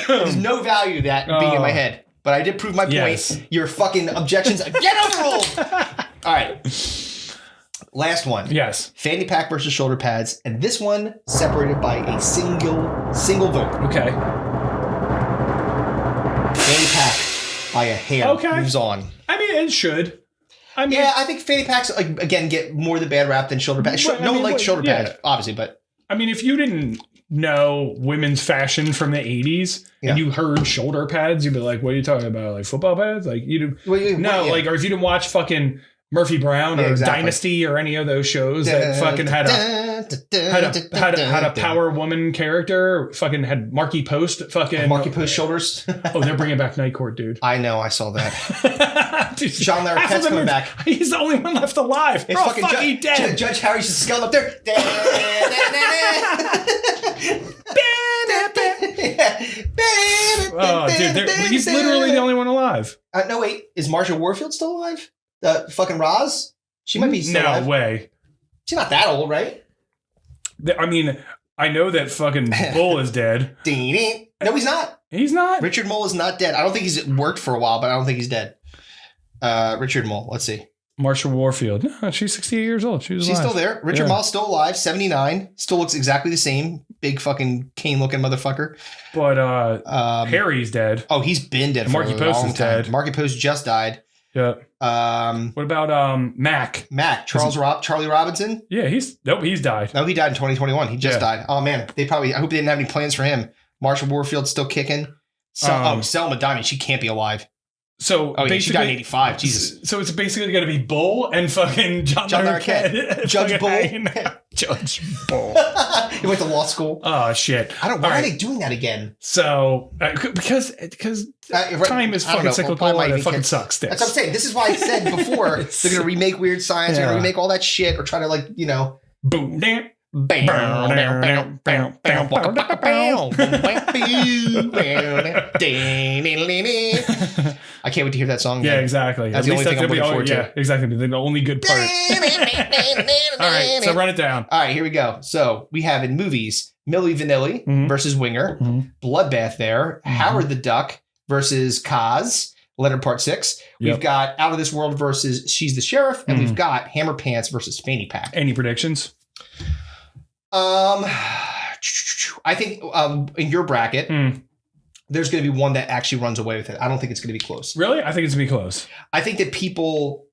S3: There's no value to that being in my head. But I did prove my point.
S4: Yes.
S3: Your fucking objections get overruled. All right. Last one.
S4: Yes.
S3: Fanny pack versus shoulder pads. And this one separated by a single vote.
S4: Okay.
S3: Fanny pack by a hair.
S4: Okay.
S3: Moves on.
S4: I mean, it should. I mean,
S3: Yeah, I think fanny packs, like, again, get more the bad rap than shoulder pads.
S4: But, I
S3: No one
S4: mean,
S3: likes shoulder
S4: yeah.
S3: pads, obviously, but...
S4: I mean, if you didn't know women's fashion from the 80s and you heard shoulder pads, you'd be like, what are you talking about? Like football pads? Like you or if you didn't watch fucking Murphy Brown or Dynasty or any of those shows that fucking had a power woman character, fucking had Marky Post
S3: shoulders.
S4: Oh, they're bringing back Night Court, dude.
S3: I know, I saw that.
S4: Dude,
S3: John Larroquette's coming back.
S4: He's the only one left alive.
S3: It's
S4: fucking dead.
S3: Judge Harry's just skull up there.
S4: Oh, dude, he's literally the only one alive.
S3: No, wait. Is Marsha Warfield still alive? Fucking Roz? She might be still alive.
S4: No way.
S3: She's not that old, right?
S4: I mean, I know that fucking Bull is dead.
S3: No, he's not.
S4: He's not.
S3: Richard Mole is not dead. I don't think he's worked for a while, but I don't think he's dead. Richard Mole. Let's see.
S4: Marsha Warfield. No, she's 68 years old. She's
S3: still there. Richard Mole's still alive. 79. Still looks exactly the same. Big fucking cane-looking motherfucker.
S4: But Harry's dead.
S3: Oh, he's been dead.
S4: Marky Post is dead.
S3: Marky Post just died.
S4: Yeah. What about Mac?
S3: Charlie Robinson?
S4: Yeah, he's died.
S3: No, he died in 2021. He just died. Oh man, I hope they didn't have any plans for him. Marsha Warfield's still kicking. Selma Diamond, she can't be alive.
S4: So
S3: she died in 85. Jesus.
S4: So it's basically going to be Bull and fucking John Larroquette.
S3: Judge Bull.
S4: Judge Bull.
S3: He went to law school.
S4: Oh shit!
S3: I don't. Why are they doing that again?
S4: So because time is fucking cyclical and it fucking sucks.
S3: That's what I'm saying. This is why I said before they're gonna remake Weird Science. They're gonna remake all that shit or try to
S4: boom damn.
S3: I can't wait to hear that song again.
S4: Yeah, exactly.
S3: That's the only thing I'm looking forward to.
S4: Yeah, exactly. The only good part. All right, so run it down.
S3: All right, here we go. So we have in movies Milli Vanilli versus Winger, Bloodbath there, Howard the Duck versus Kaz, Leonard Part 6. We've got Out of This World versus She's the Sheriff, and we've got Hammer Pants versus Fanny Pack.
S4: Any predictions?
S3: I think in your bracket, there's going to be one that actually runs away with it. I don't think it's going to be close.
S4: Really? I think it's going to be close.
S3: I think that people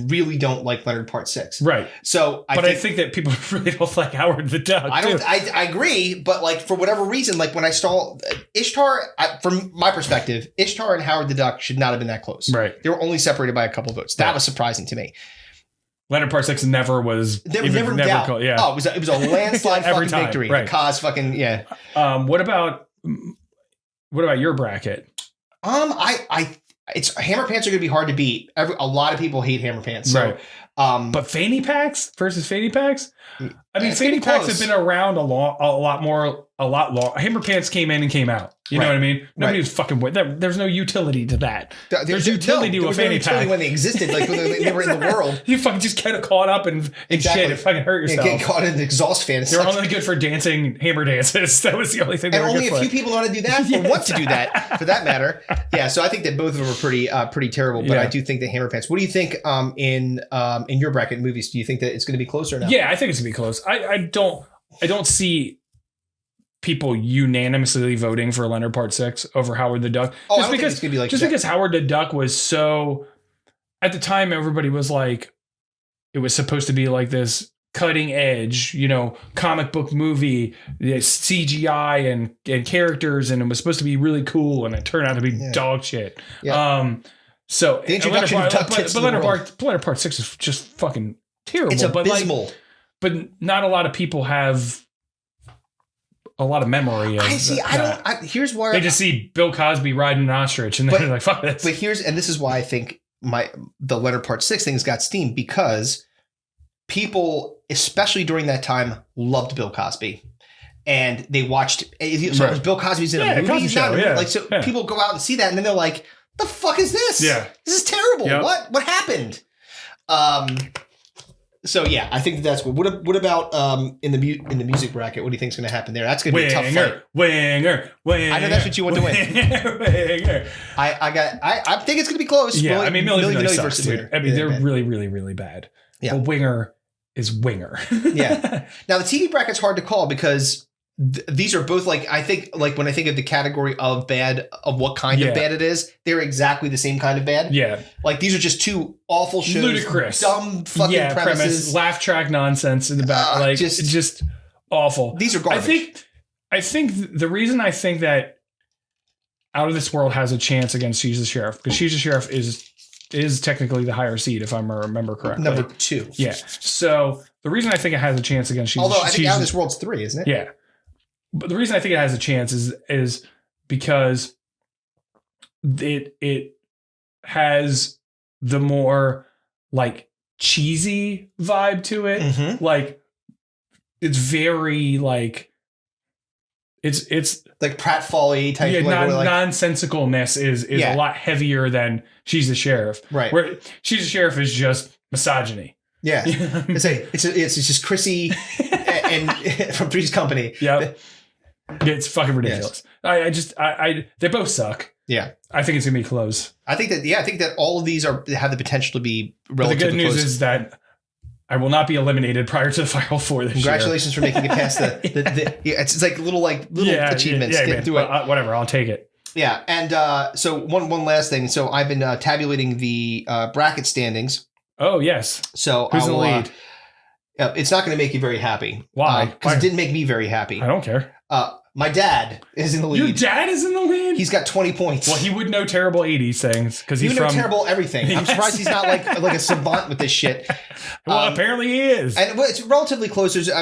S3: really don't like Leonard Part 6.
S4: Right.
S3: So
S4: I think that people really don't like Howard the Duck.
S3: I agree, but for whatever reason, when I saw Ishtar, from my perspective, Ishtar and Howard the Duck should not have been that close.
S4: Right.
S3: They were only separated by a couple votes. That was surprising to me.
S4: Leonard Part 6 never was.
S3: Never called, yeah. Oh, it was a landslide fucking victory.
S4: Right.
S3: The cause fucking yeah.
S4: What about your bracket?
S3: It's Hammer Pants are going to be hard to beat. A lot of people hate Hammer Pants. So,
S4: right. But Fanny Packs versus Fanny Packs. I mean, Fanny Packs have been around a lot long. Hammer Pants came in and came out. You know what I mean? Nobody was fucking with that. There's no utility to that. There's utility to a fanny pack
S3: when they existed, when they were in the world.
S4: You fucking just get caught up and shit and fucking hurt yourself.
S3: Get caught in the exhaust fan.
S4: They're only good for dancing hammer dances. That was the only thing.
S3: And only a few people want to do that or want to do that, for that matter. Yeah, so I think that both of them are pretty terrible. But I do think that Hammer Pants. What do you think in your bracket movies? Do you think that it's going to be close or not?
S4: Yeah, I think it's going to be close. I don't see people unanimously voting for Leonard Part 6 over Howard the Duck. Because Howard the Duck was so, at the time, everybody was like, it was supposed to be like this cutting edge, comic book movie, CGI and characters, and it was supposed to be really cool, and it turned out to be dog shit. Yeah. So
S3: the introduction of Duck Tits
S4: but Leonard Part 6 is just fucking terrible.
S3: It's abysmal.
S4: But not a lot of people have a lot of memory of
S3: here's where
S4: they just see Bill Cosby riding an ostrich and they're like, fuck this.
S3: But this is why I think the Leonard Part 6 things got steam because people, especially during that time, loved Bill Cosby. And they watched, so it was Bill Cosby's in a movie.
S4: Cosby Show,
S3: people go out and see that and then they're like, the fuck is this?
S4: Yeah.
S3: This is terrible.
S4: Yep.
S3: What happened? So yeah, I think that's what about in the music bracket? What do you think is going to happen there? That's going to be a tough fight.
S4: Winger.
S3: I know that's what you want to win.
S4: Winger.
S3: I think it's going to be close.
S4: Yeah, I mean, Milli Vanilli
S3: versus
S4: sucks, dude.
S3: Winger.
S4: I mean, they're really, really, really bad.
S3: Yeah.
S4: But Winger is Winger.
S3: Yeah. Now the TV bracket's hard to call because these are both like, I think like when I think of the category of bad, of what kind of bad it is, they're exactly the same kind of bad.
S4: Yeah.
S3: Like these are just two awful shows.
S4: Ludicrous.
S3: Dumb fucking premises.
S4: Laugh track nonsense in the back. Like just awful.
S3: These are garbage.
S4: I think the reason I think that Out of This World has a chance against She's the Sheriff, because She's the Sheriff is technically the higher seed, if I remember correctly.
S3: Number 2.
S4: Yeah. So the reason I think it has a chance against
S3: Although I think Out of This World's 3, isn't it?
S4: Yeah. But the reason I think it has a chance is because it has the more like cheesy vibe to it.
S3: Mm-hmm.
S4: Like it's very like it's
S3: like pratfall-y type.
S4: Yeah, nonsensicalness is a lot heavier than She's the Sheriff.
S3: Right.
S4: Where She's the Sheriff is just misogyny.
S3: Yeah. It's just Chrissy and from Three's Company.
S4: Yep. It's fucking ridiculous. Yes. I they both suck.
S3: Yeah.
S4: I think it's gonna be close.
S3: I think that all of these have the potential to be relatively close.
S4: But the good news is that I will not be eliminated prior to the Final Four this
S3: Congratulations
S4: year.
S3: for making it past it's like little achievements.
S4: Through it. Whatever, I'll take it.
S3: Yeah, and so one last thing. So I've been tabulating the bracket standings.
S4: Oh yes.
S3: So
S4: who's in the lead?
S3: It's not going to make you very happy.
S4: Why?
S3: Because it didn't make me very happy.
S4: I don't care.
S3: My dad is in the lead.
S4: Your dad is in the lead?
S3: He's got 20 points.
S4: Well, he would know terrible 80s things because he's from...
S3: He would know terrible everything.
S4: Yes.
S3: I'm surprised he's not like a savant with this shit.
S4: Well, apparently he is.
S3: And it's relatively close. There's a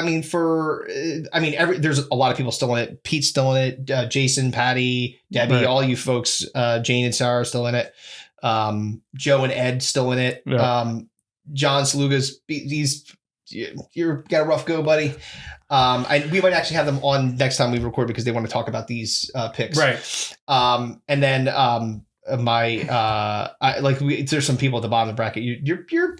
S3: lot of people still in it. Pete's still in it. Jason, Patty, Debbie,
S4: right.
S3: All you folks. Jane and Sarah are still in it. Joe and Ed still in it.
S4: Yeah.
S3: John Saluga's you're got a rough go, buddy. We might actually have them on next time we record because they want to talk about these picks.
S4: Right.
S3: And then there's some people at the bottom of the bracket. You're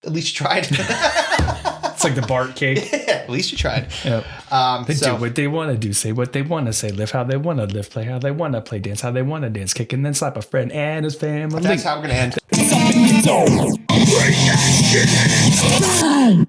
S3: at least you tried.
S4: It's like the Bart cake.
S3: At least you tried.
S4: Yep. They do what they want to do, say what they want to say, live how they want to live, play how they want to play, dance how they want to dance, kick and then slap a friend and his family.
S3: That's how we're going to end.